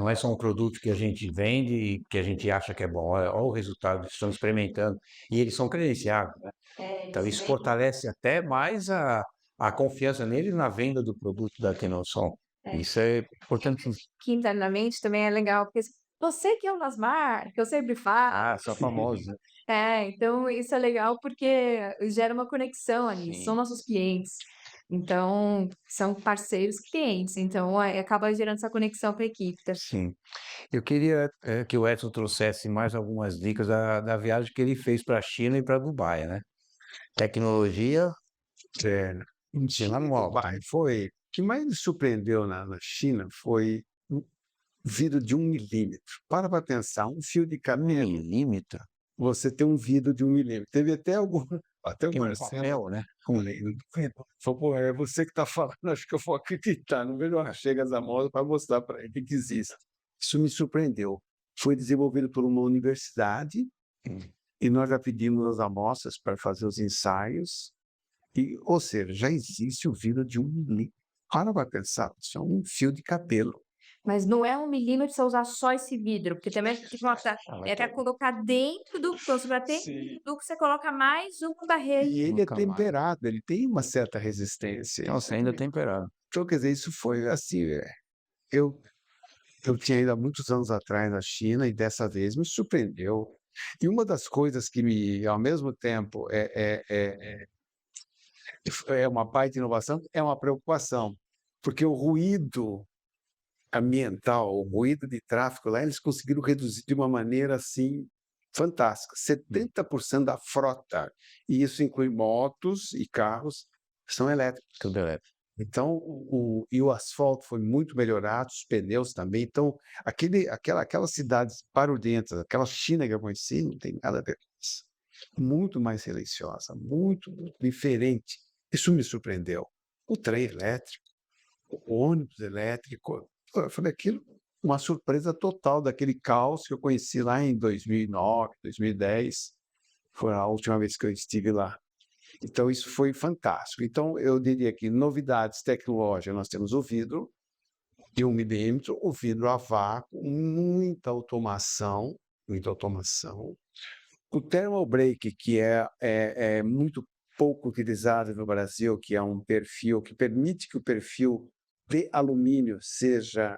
é só um produto que a gente vende e que a gente acha que é bom, olha o resultado, estão experimentando, e eles são credenciados, né, então isso fortalece até mais a confiança neles na venda do produto da Tecnosom. É. Isso é importante. Que internamente também é legal, porque você que é o Nasmar, que eu sempre falo. Ah, são famosos, né. Então isso é legal porque gera uma conexão ali, são Sim, nossos clientes. Então, são parceiros clientes, então, acaba gerando essa conexão com a equipe. sim. Eu queria, que o Edson trouxesse mais algumas dicas da viagem que ele fez para a China e para Dubai, né. Tecnologia, É, em China China e no alto. Dubai o que mais me surpreendeu na China foi o vidro de 1 milímetro. Para pensar, um fio de 1 cabelo, milímetro? você tem um vidro de 1 milímetro. Teve até algum até o Tem um Marcelo papel, né. falei, falou: "Pô, é você que está falando, acho que eu vou acreditar, não vejo hora chega essa moda para mostrar para ele que existe". Isso me surpreendeu. Foi desenvolvido por uma universidade, Hum. e nós já pedimos as amostras para fazer os ensaios, ou seja, já existe o vidro de 1 milímetro. Para pensar, isso é um fio de cabelo. Mas não é 1 milímetro você usar só esse vidro, porque também tem que botar pra colocar dentro do pra ter Sim. do que você coloca mais uma barreira. E ele Uma é camada. temperado, ele tem uma certa resistência. Nossa, ainda temperado. Então, quer dizer, isso foi assim, eu eu tinha ido há muitos anos atrás na China e dessa vez me surpreendeu. E uma das coisas que me ao mesmo tempo é uma baita inovação, é uma preocupação, porque o ruído ambiental, o ruído de tráfego lá, eles conseguiram reduzir de uma maneira, assim, fantástica. 70% da frota, e isso inclui motos e carros, são elétricos. Tudo elétrico. Então o asfalto foi muito melhorado, os pneus também, então aquelas cidades barulhentas, aquela China que eu conheci, não tem nada a ver com isso. Muito mais silenciosa, muito diferente. Isso me surpreendeu. O trem elétrico, o ônibus elétrico, pô, eu falei: "Aquilo", uma surpresa total daquele caos que eu conheci lá em 2009, 2010, foi a última vez que eu estive lá. Então isso foi fantástico. Então eu diria que novidades tecnológicas, nós temos o vidro de 1 milímetro, o vidro a vácuo, muita automação. O thermal break, que é muito pouco utilizado no Brasil, que é um perfil que permite que o perfil de alumínio seja,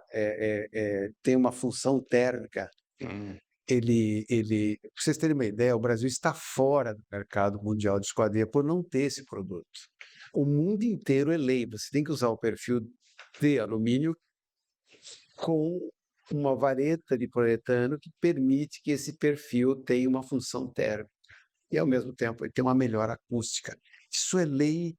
tenha uma função térmica. Hum. Para vocês terem uma ideia, o Brasil está fora do mercado mundial de esquadria por não ter esse produto. O mundo inteiro é lei, você tem que usar o perfil de alumínio com uma vareta de poliuretano que permite que esse perfil tenha uma função térmica e, ao mesmo tempo, ele tem uma melhor acústica. Isso é lei,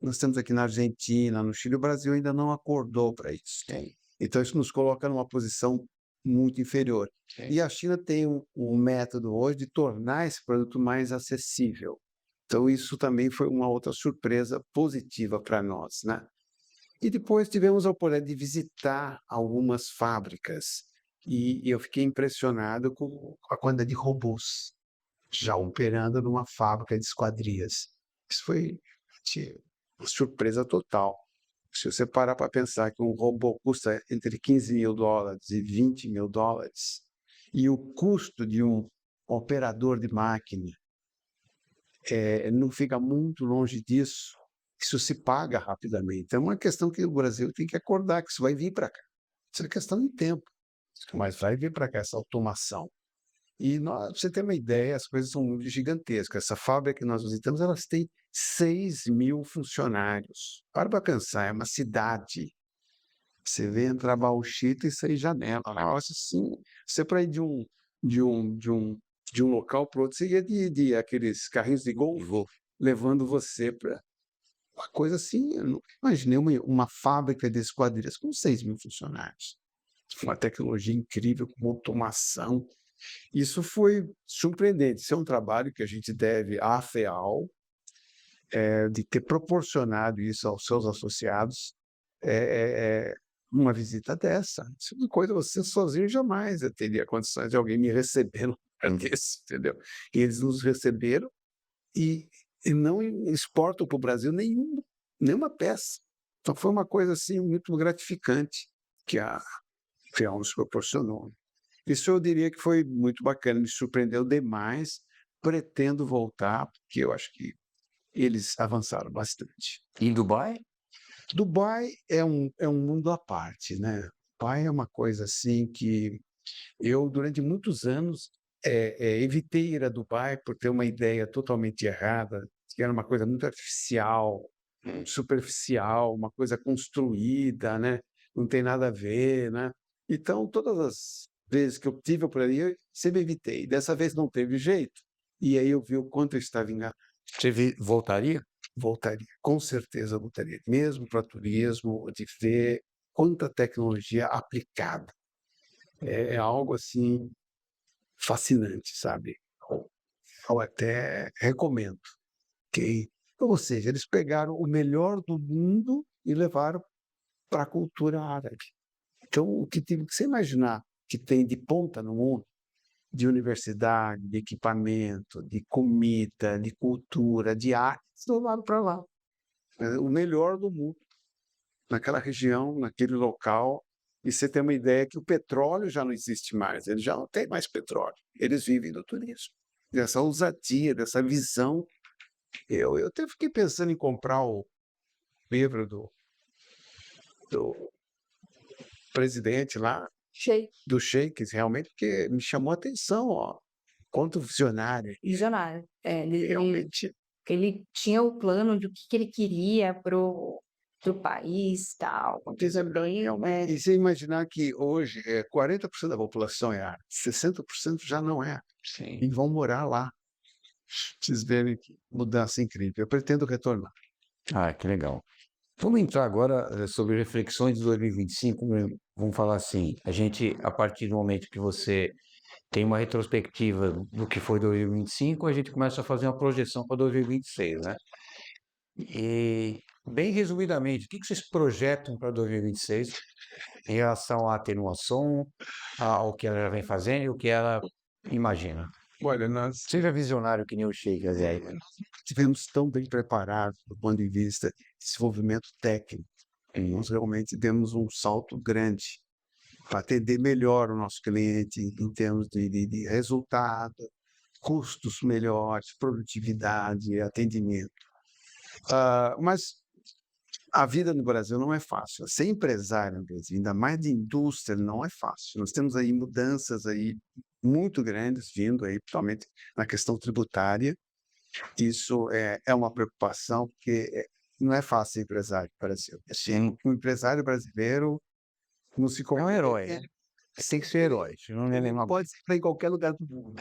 nós temos aqui na Argentina, no Chile, o Brasil ainda não acordou para isso. Sim, Então isso nos coloca numa posição muito inferior. sim. E a China tem um método hoje de tornar esse produto mais acessível. Então isso também foi uma outra surpresa positiva para nós, né. E depois tivemos a oportunidade de visitar algumas fábricas, e eu fiquei impressionado com a quantidade de robôs já operando numa fábrica de esquadrias. Isso foi, assim, uma surpresa total. Se você parar para pensar que um robô custa entre $15.000 e $20.000, e o custo de um operador de máquina, não fica muito longe disso, isso se paga rapidamente. É uma questão que o Brasil tem que acordar, que isso vai vir para cá. Isso é questão de tempo, mas vai vir para cá essa automação. E pra você ter uma ideia, as coisas são muito gigantescas. Essa fábrica que nós visitamos, elas têm 6.000 funcionários. Para pensar, é uma cidade. Você vê entrar Bauxita e sair janela. Um negócio assim. Você para ir de um, de um, de um local para outro, você ia de aqueles carrinhos de golfe, levando você para uma coisa assim. Eu nunca imaginei uma fábrica de esquadrias com 6.000 funcionários. Uma tecnologia incrível, com automação. Isso foi surpreendente. Isso é um trabalho que a gente deve à FEAL, de ter proporcionado isso aos seus associados, uma visita dessa. Isso é uma coisa, você sozinho jamais eu teria condições de alguém me receber num lugar desse, entendeu? E eles nos receberam e, e não exportam para o Brasil nenhuma peça. Então foi uma coisa assim muito gratificante que a FEAL nos proporcionou. Isso eu diria que foi muito bacana, me surpreendeu demais. Pretendo voltar, porque eu acho que eles avançaram bastante. E em Dubai? Dubai é um mundo à parte, né? Dubai é uma coisa assim que eu, durante muitos anos, evitei ir a Dubai por ter uma ideia totalmente errada, que era uma coisa muito artificial, superficial, uma coisa construída, né? Não tem nada a ver, né? Então, todas as vezes que eu tive por ali, eu sempre evitei. Dessa vez não teve jeito. E aí eu vi o quanto eu estava enganado. Você voltaria? Voltaria, com certeza voltaria, mesmo para turismo, de ver quanta tecnologia aplicada. É algo assim fascinante, sabe? Eu até recomendo. Ok? Ou seja, eles pegaram o melhor do mundo e levaram para a cultura árabe. Então, o que você imaginar que tem de ponta no mundo, de universidade, de equipamento, de comida, de cultura, de arte, eles levaram para lá. O melhor do mundo, naquela região, naquele local. E você tem uma ideia que o petróleo já não existe mais, eles já não têm mais petróleo, eles vivem do turismo. Dessa ousadia, dessa visão. Eu até fiquei pensando em comprar o livro do presidente lá, Cheio, do Sheik, realmente, porque me chamou a atenção, ó, quanto visionário. visionário. Realmente. Ele tinha o plano do que ele queria pro país, tal. E você imaginar que hoje 40% da população é árabe, 60% já não é, Sim. e vão morar lá. Vocês verem que mudança incrível. Eu pretendo retornar. Ah, que legal. Vamos entrar agora sobre reflexões de 2025. Vamos falar assim, a gente, a partir do momento que você tem uma retrospectiva do que foi 2025, a gente começa a fazer uma projeção para 2026, né? E, bem resumidamente, o que vocês projetam para 2026 em relação à atenuação, ao que ela já vem fazendo e o que ela imagina? Olha, nós Seja visionário que nem o Sheik, Zé. estivemos tão bem preparados do ponto de vista de desenvolvimento técnico. Nós realmente demos um salto grande para atender melhor o nosso cliente em termos de resultado, custos melhores, produtividade, atendimento. Mas a vida no Brasil não é fácil. Ser empresário no Brasil, ainda mais de indústria, não é fácil. Nós temos aí mudanças aí muito grandes vindo aí, principalmente na questão tributária. Isso é uma preocupação, porque não é fácil ser empresário no Brasil. Sim. O empresário brasileiro não se É um herói, né? Tem que ser herói, senão não é nem uma... pode ser para em qualquer lugar do mundo.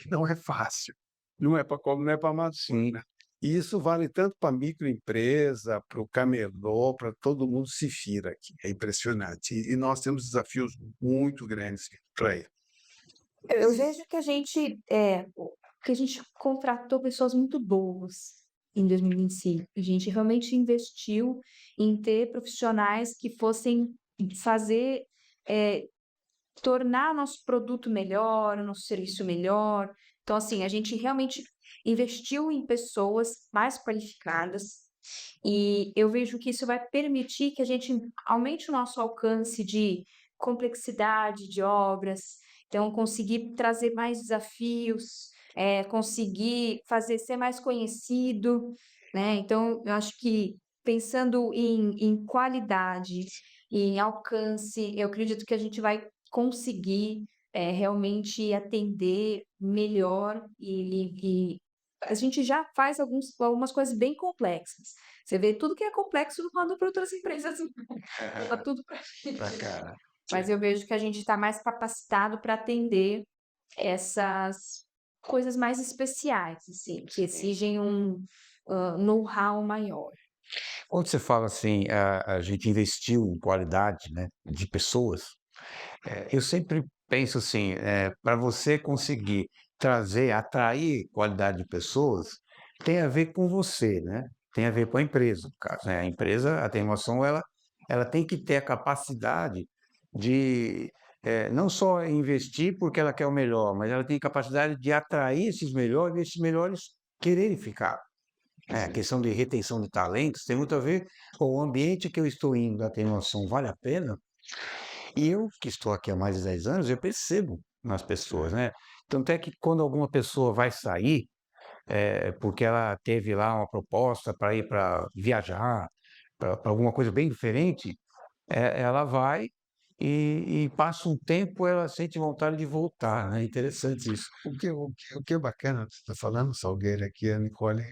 Não é fácil. Não é para amador, Sim. né? E isso vale tanto para microempresa, para o camelô, para todo mundo se vira aqui. É impressionante. E nós temos desafios muito grandes para ele. Eu vejo que a gente contratou pessoas muito boas em 2025. A gente realmente investiu em ter profissionais que fossem fazer, tornar nosso produto melhor, o nosso serviço melhor. Então, assim, a gente realmente investiu em pessoas mais qualificadas e eu vejo que isso vai permitir que a gente aumente o nosso alcance de complexidade de obras, então conseguir trazer mais desafios, conseguir ser mais conhecido, né? Então, eu acho que pensando em qualidade e em alcance, eu acredito que a gente vai conseguir realmente atender melhor e a gente já faz algumas coisas bem complexas. Você vê tudo que é complexo manda para outras empresas, leva tudo para Pra cá. mas eu vejo que a gente está mais capacitado para atender essas coisas mais especiais, assim, que exigem um, know-how maior. Quando você fala assim, a gente investiu em qualidade, né, de pessoas, eu sempre penso assim, para você conseguir atrair qualidade de pessoas, tem a ver com você, né? Tem a ver com a empresa, no caso, né? A empresa, a Temoação, ela tem que ter a capacidade de não só investir porque ela quer o melhor, mas ela tem capacidade de atrair esses melhores e esses melhores quererem ficar. A questão de retenção de talentos tem muito a ver com o ambiente que eu estou indo da Temoação, vale a pena? E eu, que estou aqui há mais de 10 anos, eu percebo nas pessoas, né? Tanto é que quando alguma pessoa vai sair, porque ela teve lá uma proposta para ir para viajar, para alguma coisa bem diferente, ela vai e passa um tempo, ela sente vontade de voltar, né? Interessante isso. O que é bacana que você está falando, Salgueiro, é que a Nicole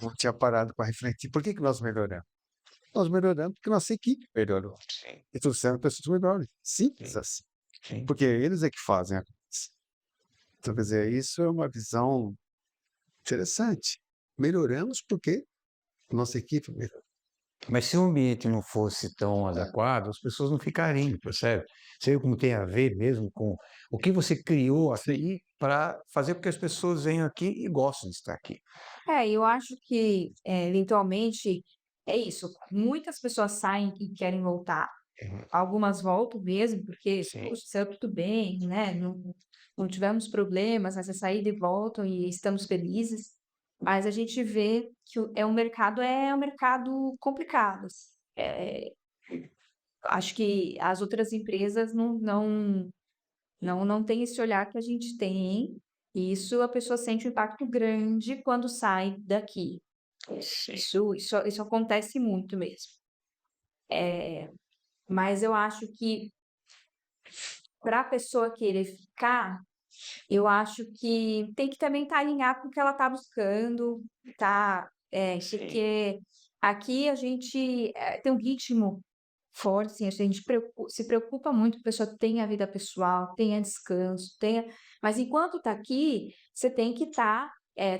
não tinha parado para refletir. Por que nós melhoramos? Nós melhoramos porque nossa equipe melhorou. Sim, E trouxeram pessoas melhores. Simples sim, assim. sim. Porque eles é que fazem a coisa. Então, quer dizer, isso é uma visão interessante. Melhoramos porque nossa equipe melhorou. Mas se o ambiente não fosse tão adequado, as pessoas não ficariam, percebe? Você vê como tem a ver mesmo com o que você criou aqui para fazer com que as pessoas venham aqui e gostem de estar aqui. Eu acho que, eventualmente, é isso, muitas pessoas saem e querem voltar. Uhum. Algumas voltam mesmo, porque, Sim, poxa, saiu tudo bem, né, não tivemos problemas nessa saída e voltam e estamos felizes. Mas a gente vê que o mercado é um mercado complicado. Eh, Acho que as outras empresas não têm esse olhar que a gente tem, e isso a pessoa sente um impacto grande quando sai daqui. sim, Isso acontece muito mesmo. Mas eu acho que para a pessoa querer ficar, eu acho que tem que também estar alinhado com o que ela está buscando, tá? sim, Porque aqui a gente tem um ritmo forte, assim, a gente se preocupa muito que a pessoa tenha vida pessoal, tenha descanso, mas enquanto está aqui, você tem que estar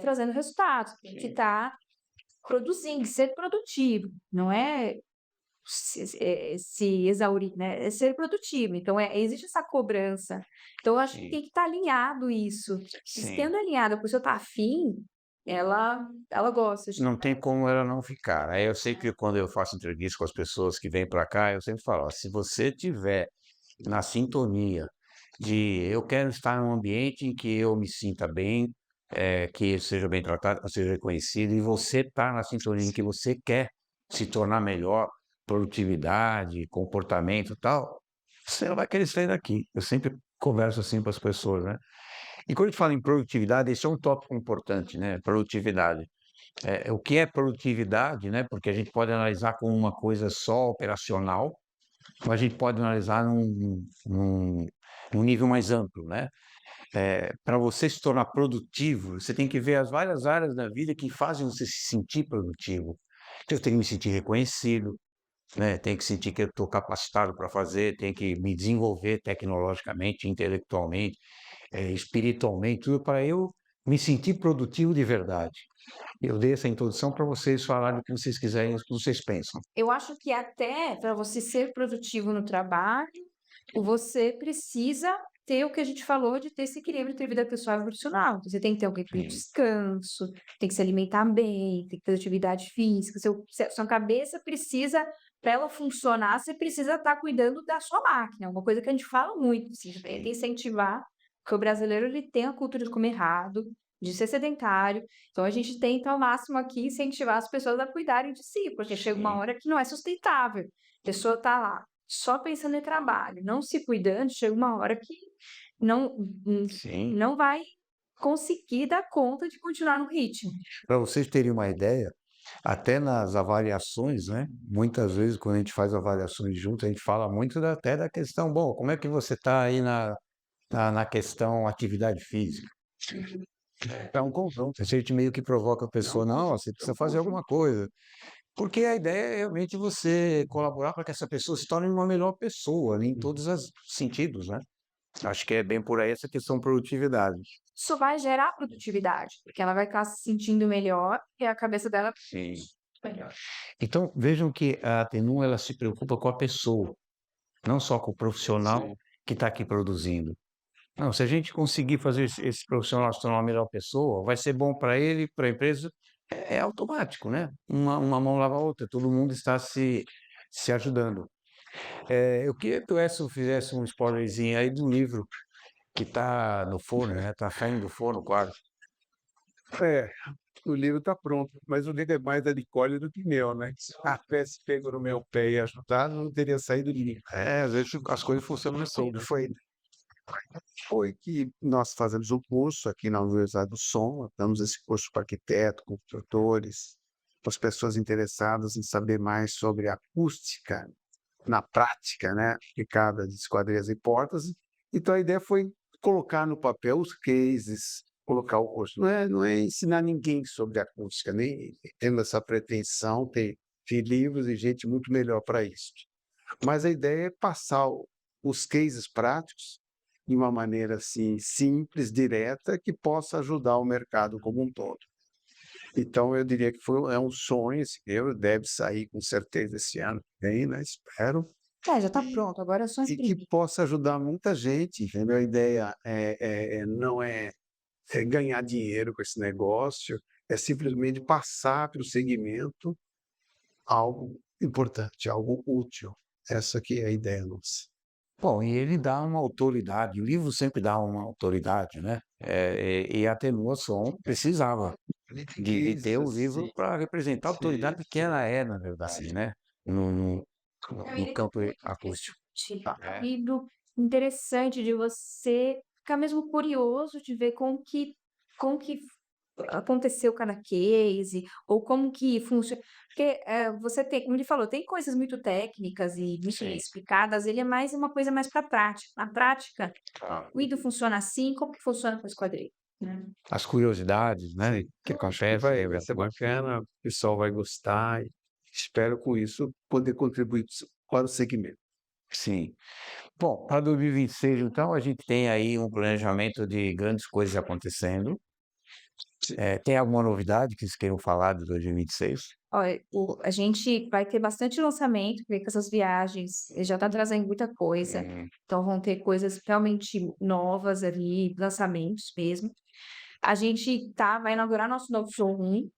trazendo resultados, tem que sim, estar produzindo, ser produtivo, não é se exaurir, né, é ser produtivo, então existe essa cobrança. Então eu acho que sim, tem que estar alinhado isso. sim. Estando alinhado, a pessoa está afim, ela gosta de Não tem como ela não ficar. Aí eu sei que quando eu faço entrevista com as pessoas que vêm para cá, eu sempre falo, ó, se você tiver na sintonia de eu quero estar num ambiente em que eu me sinta bem, que eu seja bem tratado, que eu seja reconhecido, e você está na sintonia em que você quer se tornar melhor, produtividade, comportamento e tal, você não vai querer sair daqui. Eu sempre converso assim com as pessoas, né? E quando a gente fala em produtividade, esse é um tópico importante, né? Produtividade. O que é produtividade, né? Porque a gente pode analisar como uma coisa só operacional, mas a gente pode analisar num nível mais amplo, né? Para você se tornar produtivo, você tem que ver as várias áreas da vida que fazem você se sentir produtivo. Então, eu tenho que me sentir reconhecido, né? Tenho que sentir que eu estou capacitado para fazer, tenho que me desenvolver tecnologicamente, intelectualmente, espiritualmente, tudo para eu me sentir produtivo de verdade. Eu dei essa introdução para vocês falarem o que vocês quiserem, o que vocês pensam. Eu acho que até para você ser produtivo no trabalho, você precisa ter o que a gente falou de ter esse equilíbrio entre vida pessoal e profissional. Você tem que ter alguém de Sim, descanso, tem que se alimentar bem, tem que fazer atividade física. Sua cabeça precisa, para ela funcionar, você precisa estar cuidando da sua máquina. É uma coisa que a gente fala muito, assim, você tem que sim, incentivar, porque o brasileiro ele tem a cultura de comer errado, de ser sedentário. Então a gente tenta ao máximo aqui incentivar as pessoas a cuidarem de si, porque chega uma sim, hora que não é sustentável. A pessoa está lá só pensando em trabalho, não se cuidando, chega uma hora que não, sim. não vai conseguir dar conta de continuar no ritmo. Para vocês terem uma ideia, até nas avaliações, né? Muitas vezes, quando a gente faz avaliações juntos, a gente fala muito até da questão, bom, como é que você está aí na questão atividade física. É um conjunto. A gente meio que provoca a pessoa, não, você precisa fazer alguma coisa. Porque a ideia é realmente você colaborar para que essa pessoa se torne uma melhor pessoa, em todos os sentidos, né? Acho que é bem por aí essa questão produtividade. Isso vai gerar produtividade, porque ela vai estar se sentindo melhor e a cabeça dela Sim. melhor. Então, vejam que a Tenu, ela se preocupa com a pessoa, não só com o profissional que está aqui produzindo. Não, se a gente conseguir fazer esse profissional se tornar uma melhor pessoa, vai ser bom para ele, para a empresa, é automático, né? Uma mão lava a outra, todo mundo está se ajudando. Eu queria que o Edson fizesse um spoilerzinho aí do livro que está no forno, né? Está saindo do forno quase. É, o livro está pronto, mas o livro é mais da Nicole do que meu, né? Se a tivesse pego no meu pé e ajudado, não teria saído o livro. Às vezes as coisas funcionam assim. Foi que nós fazemos um curso aqui na Universidade do Som, damos esse curso para arquitetos, construtores, para as pessoas interessadas em saber mais sobre acústica na prática, né, aplicada de esquadrias e portas. Então a ideia foi colocar no papel os cases, colocar o curso. Não é ensinar ninguém sobre acústica, nem tendo essa pretensão, tem livros e gente muito melhor para isso. Mas a ideia é passar os cases práticos de uma maneira assim simples, direta, que possa ajudar o mercado como um todo. Então eu diria que é um sonho esse livro, deve sair com certeza esse ano que vem, né? Espero. Já tá pronto, agora é só E imprimir. que possa ajudar muita gente, entendeu? A ideia não é ganhar dinheiro com esse negócio, é simplesmente passar para o segmento algo importante, algo útil. Essa que é a ideia nossa. Bom, e ele dá uma autoridade, o livro sempre dá uma autoridade, né? E a Tenua Som precisava de ter o livro para representar a autoridade que ela é, na verdade, né? No campo acústico. É um livro interessante de você ficar mesmo curioso de ver como que aconteceu cada case, ou como que funciona. Porque você tem, como ele falou, tem coisas muito técnicas e muito bem explicadas, ele é mais uma coisa mais para prática. Na prática, o IDO funciona assim, como que funciona com o esquadrilho, né? As curiosidades, né? Que acontece. Vai ser bacana, o pessoal vai gostar. E espero com isso poder contribuir para o segmento. Sim. Bom, para 2026, então, a gente tem aí um planejamento de grandes coisas acontecendo. Tem alguma novidade que vocês queiram falar de 2026? Olha, a gente vai ter bastante lançamento, porque com essas viagens ele já está trazendo muita coisa. Então vão ter coisas realmente novas ali, lançamentos mesmo. A gente vai inaugurar nosso novo showroom.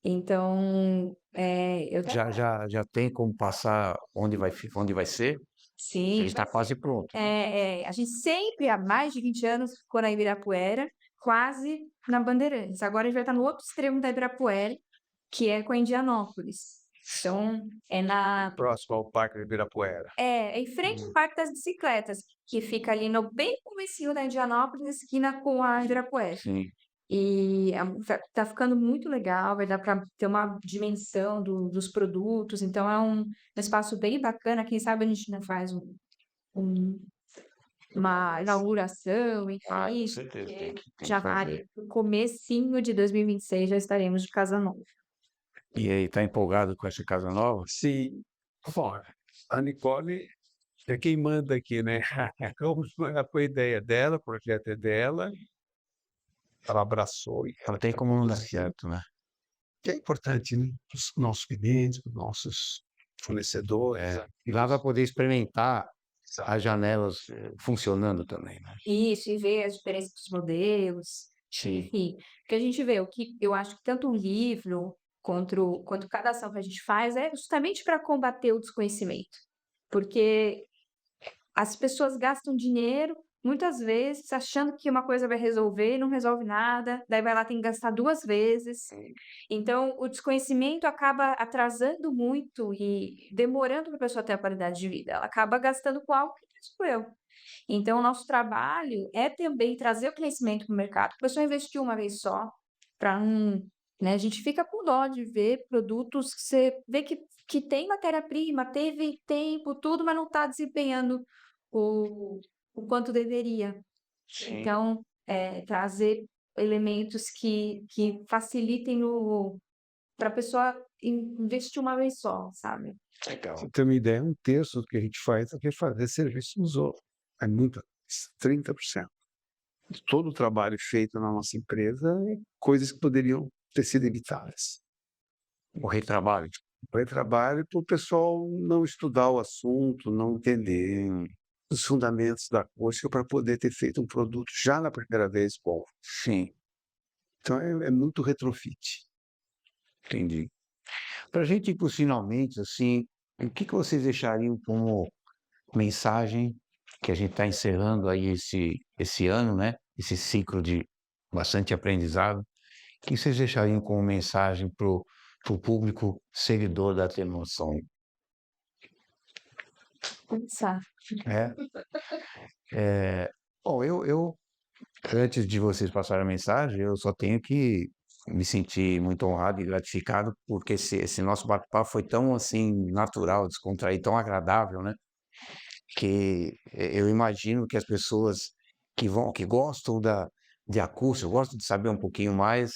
Então, eu Já tem como passar onde vai ser? sim, Ele está quase pronto. a gente sempre, há mais de 20 anos, ficou na Ibirapuera, quase na Bandeirantes. Agora a gente vai estar no outro extremo da Ibirapuera, que é com a Indianópolis. Então, Próximo ao Parque de Ibirapuera. em frente ao Parque das Bicicletas, que fica ali no bem comecinho da Indianópolis, esquina com a Ibirapuera. Sim. E tá ficando muito legal, vai dar para ter uma dimensão dos produtos, então é um espaço bem bacana. Quem sabe a gente não faz uma inauguração, Com enfim, certeza. Tem que já fazer. no comecinho de 2026 já estaremos de casa nova. E aí, tá empolgado com essa casa nova? Sim. Bom, a Nicole é quem manda aqui, né? Foi ideia dela, o projeto é dela. Ela abraçou e Ela tem como não dar certo, né? que é importante, né? Para os nossos clientes, para os nossos fornecedores. E lá vai poder experimentar as janelas funcionando também, né? Isso, e ver as diferenças dos modelos, Sim. enfim. Porque a gente vê o que eu acho que tanto o livro quanto cada ação que a gente faz é justamente para combater o desconhecimento. Porque as pessoas gastam dinheiro, muitas vezes, achando que uma coisa vai resolver e não resolve nada, daí vai lá, tem que gastar 2 vezes. Então, o desconhecimento acaba atrasando muito e demorando para a pessoa ter a qualidade de vida. Ela acaba gastando com algo que não resolveu. Então, o nosso trabalho é também trazer o conhecimento para o mercado. A pessoa investiu uma vez só, para não, né? A gente fica com dó de ver produtos que você vê que tem matéria-prima, teve tempo, tudo, mas não está desempenhando o quanto deveria. Sim. Então, trazer elementos que facilitem para a pessoa investir uma vez só, sabe? Pra Legal. você ter uma ideia, 1/3 do que a gente faz é fazer serviço nos outros. É muita coisa, 30%. De todo o trabalho feito na nossa empresa é coisas que poderiam ter sido evitadas. O retrabalho. Foi trabalho para o pessoal não estudar o assunto, não entender os fundamentos da acústica para poder ter feito um produto já na primeira vez bom. Sim, Então é muito retrofit. entendi. Para a gente ir para os finalmente, assim, o que vocês deixariam como mensagem que a gente está encerrando aí esse ano, né? Esse ciclo de bastante aprendizado. O que vocês deixariam como mensagem para o público seguidor da Atenuação? Pensar. É, bom, antes de vocês passarem a mensagem, eu só tenho que me sentir muito honrado e gratificado, porque esse nosso bate-papo foi tão, assim, natural, descontraído, tão agradável, né? Que eu imagino que as pessoas que gostam de acústica, gostam de saber um pouquinho mais,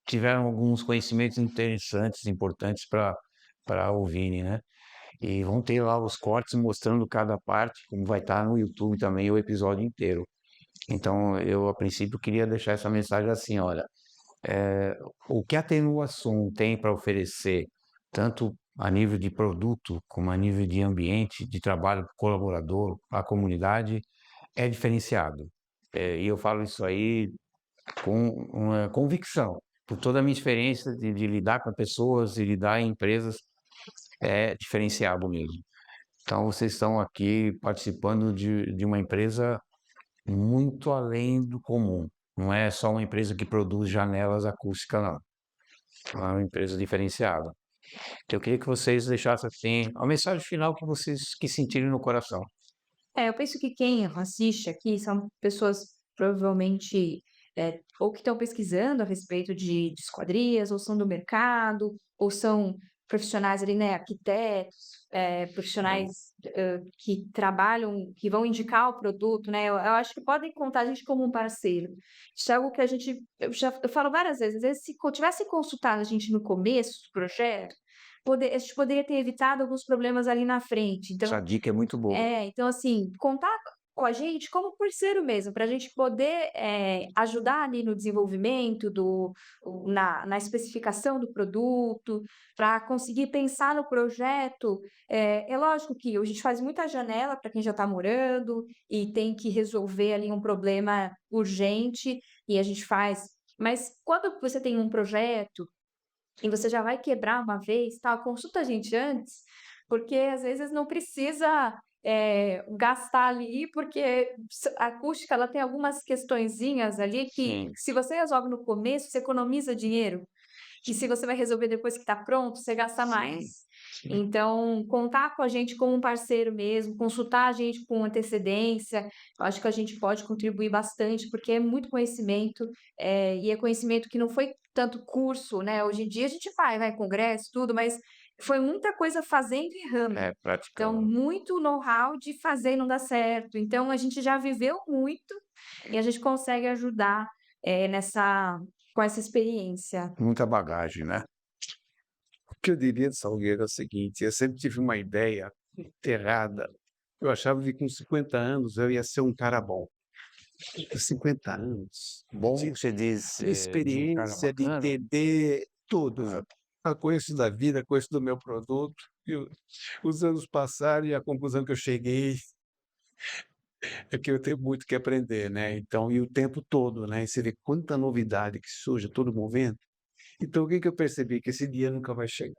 tiveram alguns conhecimentos interessantes, importantes para ouvirem, né? E vão ter lá os cortes mostrando cada parte, como vai estar no YouTube também o episódio inteiro. Então, eu, a princípio, queria deixar essa mensagem assim: olha, o que a Atenuação tem para oferecer, tanto a nível de produto, como a nível de ambiente de trabalho para o colaborador, a comunidade, é diferenciado. E eu falo isso aí com uma convicção, por toda a minha experiência de lidar com pessoas e lidar em empresas, é diferenciado mesmo. Então, vocês estão aqui participando de uma empresa muito além do comum. Não é só uma empresa que produz janelas acústicas, não. É uma empresa diferenciada. Então, eu queria que vocês deixassem assim a mensagem final que vocês que sentirem no coração. Eu penso que quem assiste aqui são pessoas provavelmente, ou que estão pesquisando a respeito de esquadrias, ou são do mercado, ou são profissionais ali, né, arquitetos, profissionais, que trabalham, que vão indicar o produto, né. Eu acho que podem contar a gente como um parceiro. Isso é algo que eu falo várias vezes, às vezes se tivesse consultado a gente no começo do projeto, a gente poderia ter evitado alguns problemas ali na frente. Então Essa dica é muito boa. então assim, contar com a gente como parceiro mesmo, para a gente poder, ajudar ali no desenvolvimento na especificação do produto, para conseguir pensar no projeto. É lógico que a gente faz muita janela para quem já está morando e tem que resolver ali um problema urgente, e a gente faz. Mas quando você tem um projeto e você já vai quebrar uma vez, tal, consulta a gente antes, porque às vezes não precisa, gastar ali, porque a acústica ela tem algumas questõezinhas ali que, Sim, se você resolve no começo, você economiza dinheiro. E se você vai resolver depois que está pronto, você gasta mais. sim, sim. Então, contar com a gente como um parceiro mesmo, consultar a gente com antecedência, eu acho que a gente pode contribuir bastante, porque é muito conhecimento, e é conhecimento que não foi tanto curso, né? Hoje em dia a gente vai em congresso, tudo, mas foi muita coisa fazendo e errando. É, Então, praticando. muito know-how de fazer e não dar certo. Então, a gente já viveu muito e a gente consegue ajudar, com essa experiência. Muita bagagem, né? O que eu diria de Salgueiro é o seguinte: eu sempre tive uma ideia errada. Eu achava que com 50 anos eu ia ser um cara bom. Com 50 anos, Bom, você diz, de de um cara experiência, de bacana. entender tudo. Eu conheço da vida, conheço do meu produto. E os anos passaram e a conclusão que eu cheguei é que eu tenho muito que aprender, né? Então, e o tempo todo, né? E você vê quanta novidade que surge a todo momento. Então, o que que eu percebi? Que esse dia nunca vai chegar.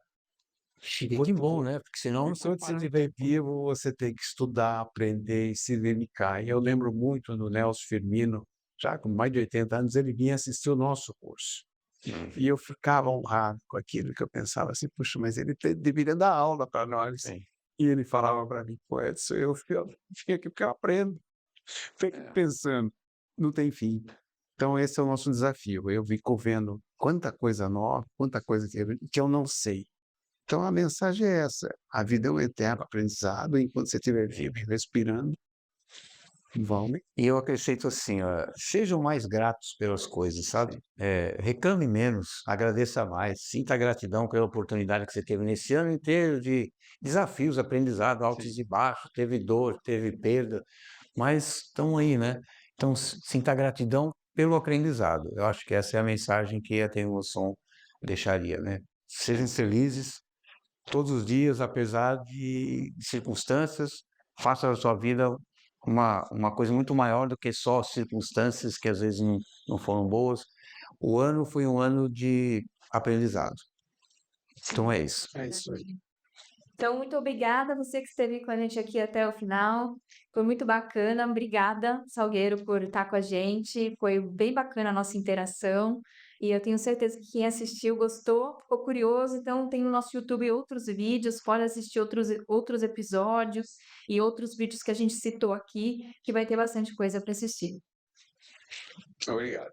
E que bom, né? Porque senão você Enquanto você para no estiver tempo. vivo, você tem que estudar, aprender e se dedicar. E eu lembro muito do Nelson Firmino, já com mais de 80 anos, ele vinha assistir o nosso curso. E eu ficava honrado com aquilo que eu pensava assim: puxa, mas ele deveria dar aula para nós. Sim. E ele falava para mim: pô, Edson, eu fico aqui porque eu aprendo. Fico É. pensando, não tem fim. Então, esse é o nosso desafio. Eu fico vendo quanta coisa nova, quanta coisa que eu não sei. Então, a mensagem é essa: a vida é um eterno aprendizado. Enquanto você estiver vivo e respirando, Valme. E eu acrescento assim, ó, sejam mais gratos pelas coisas, sabe? Reclame menos, agradeça mais, sinta gratidão pela oportunidade que você teve nesse ano inteiro de desafios, aprendizado, altos Sim. e baixos, teve dor, teve perda, mas estão aí, né? Então, sinta gratidão pelo aprendizado. Eu acho que essa é a mensagem que a Teimoção deixaria, né? Sejam felizes todos os dias, apesar de circunstâncias, faça da sua vida uma coisa muito maior do que só circunstâncias que às vezes não foram boas. O ano foi um ano de aprendizado. Então é isso. É isso aí. Então, muito obrigada a você que esteve com a gente aqui até o final. Foi muito bacana. Obrigada, Salgueiro, por estar com a gente. Foi bem bacana a nossa interação. E eu tenho certeza que quem assistiu gostou, ficou curioso. Então, tem no nosso YouTube outros vídeos, pode assistir outros episódios e outros vídeos que a gente citou aqui, que vai ter bastante coisa para assistir. Obrigado.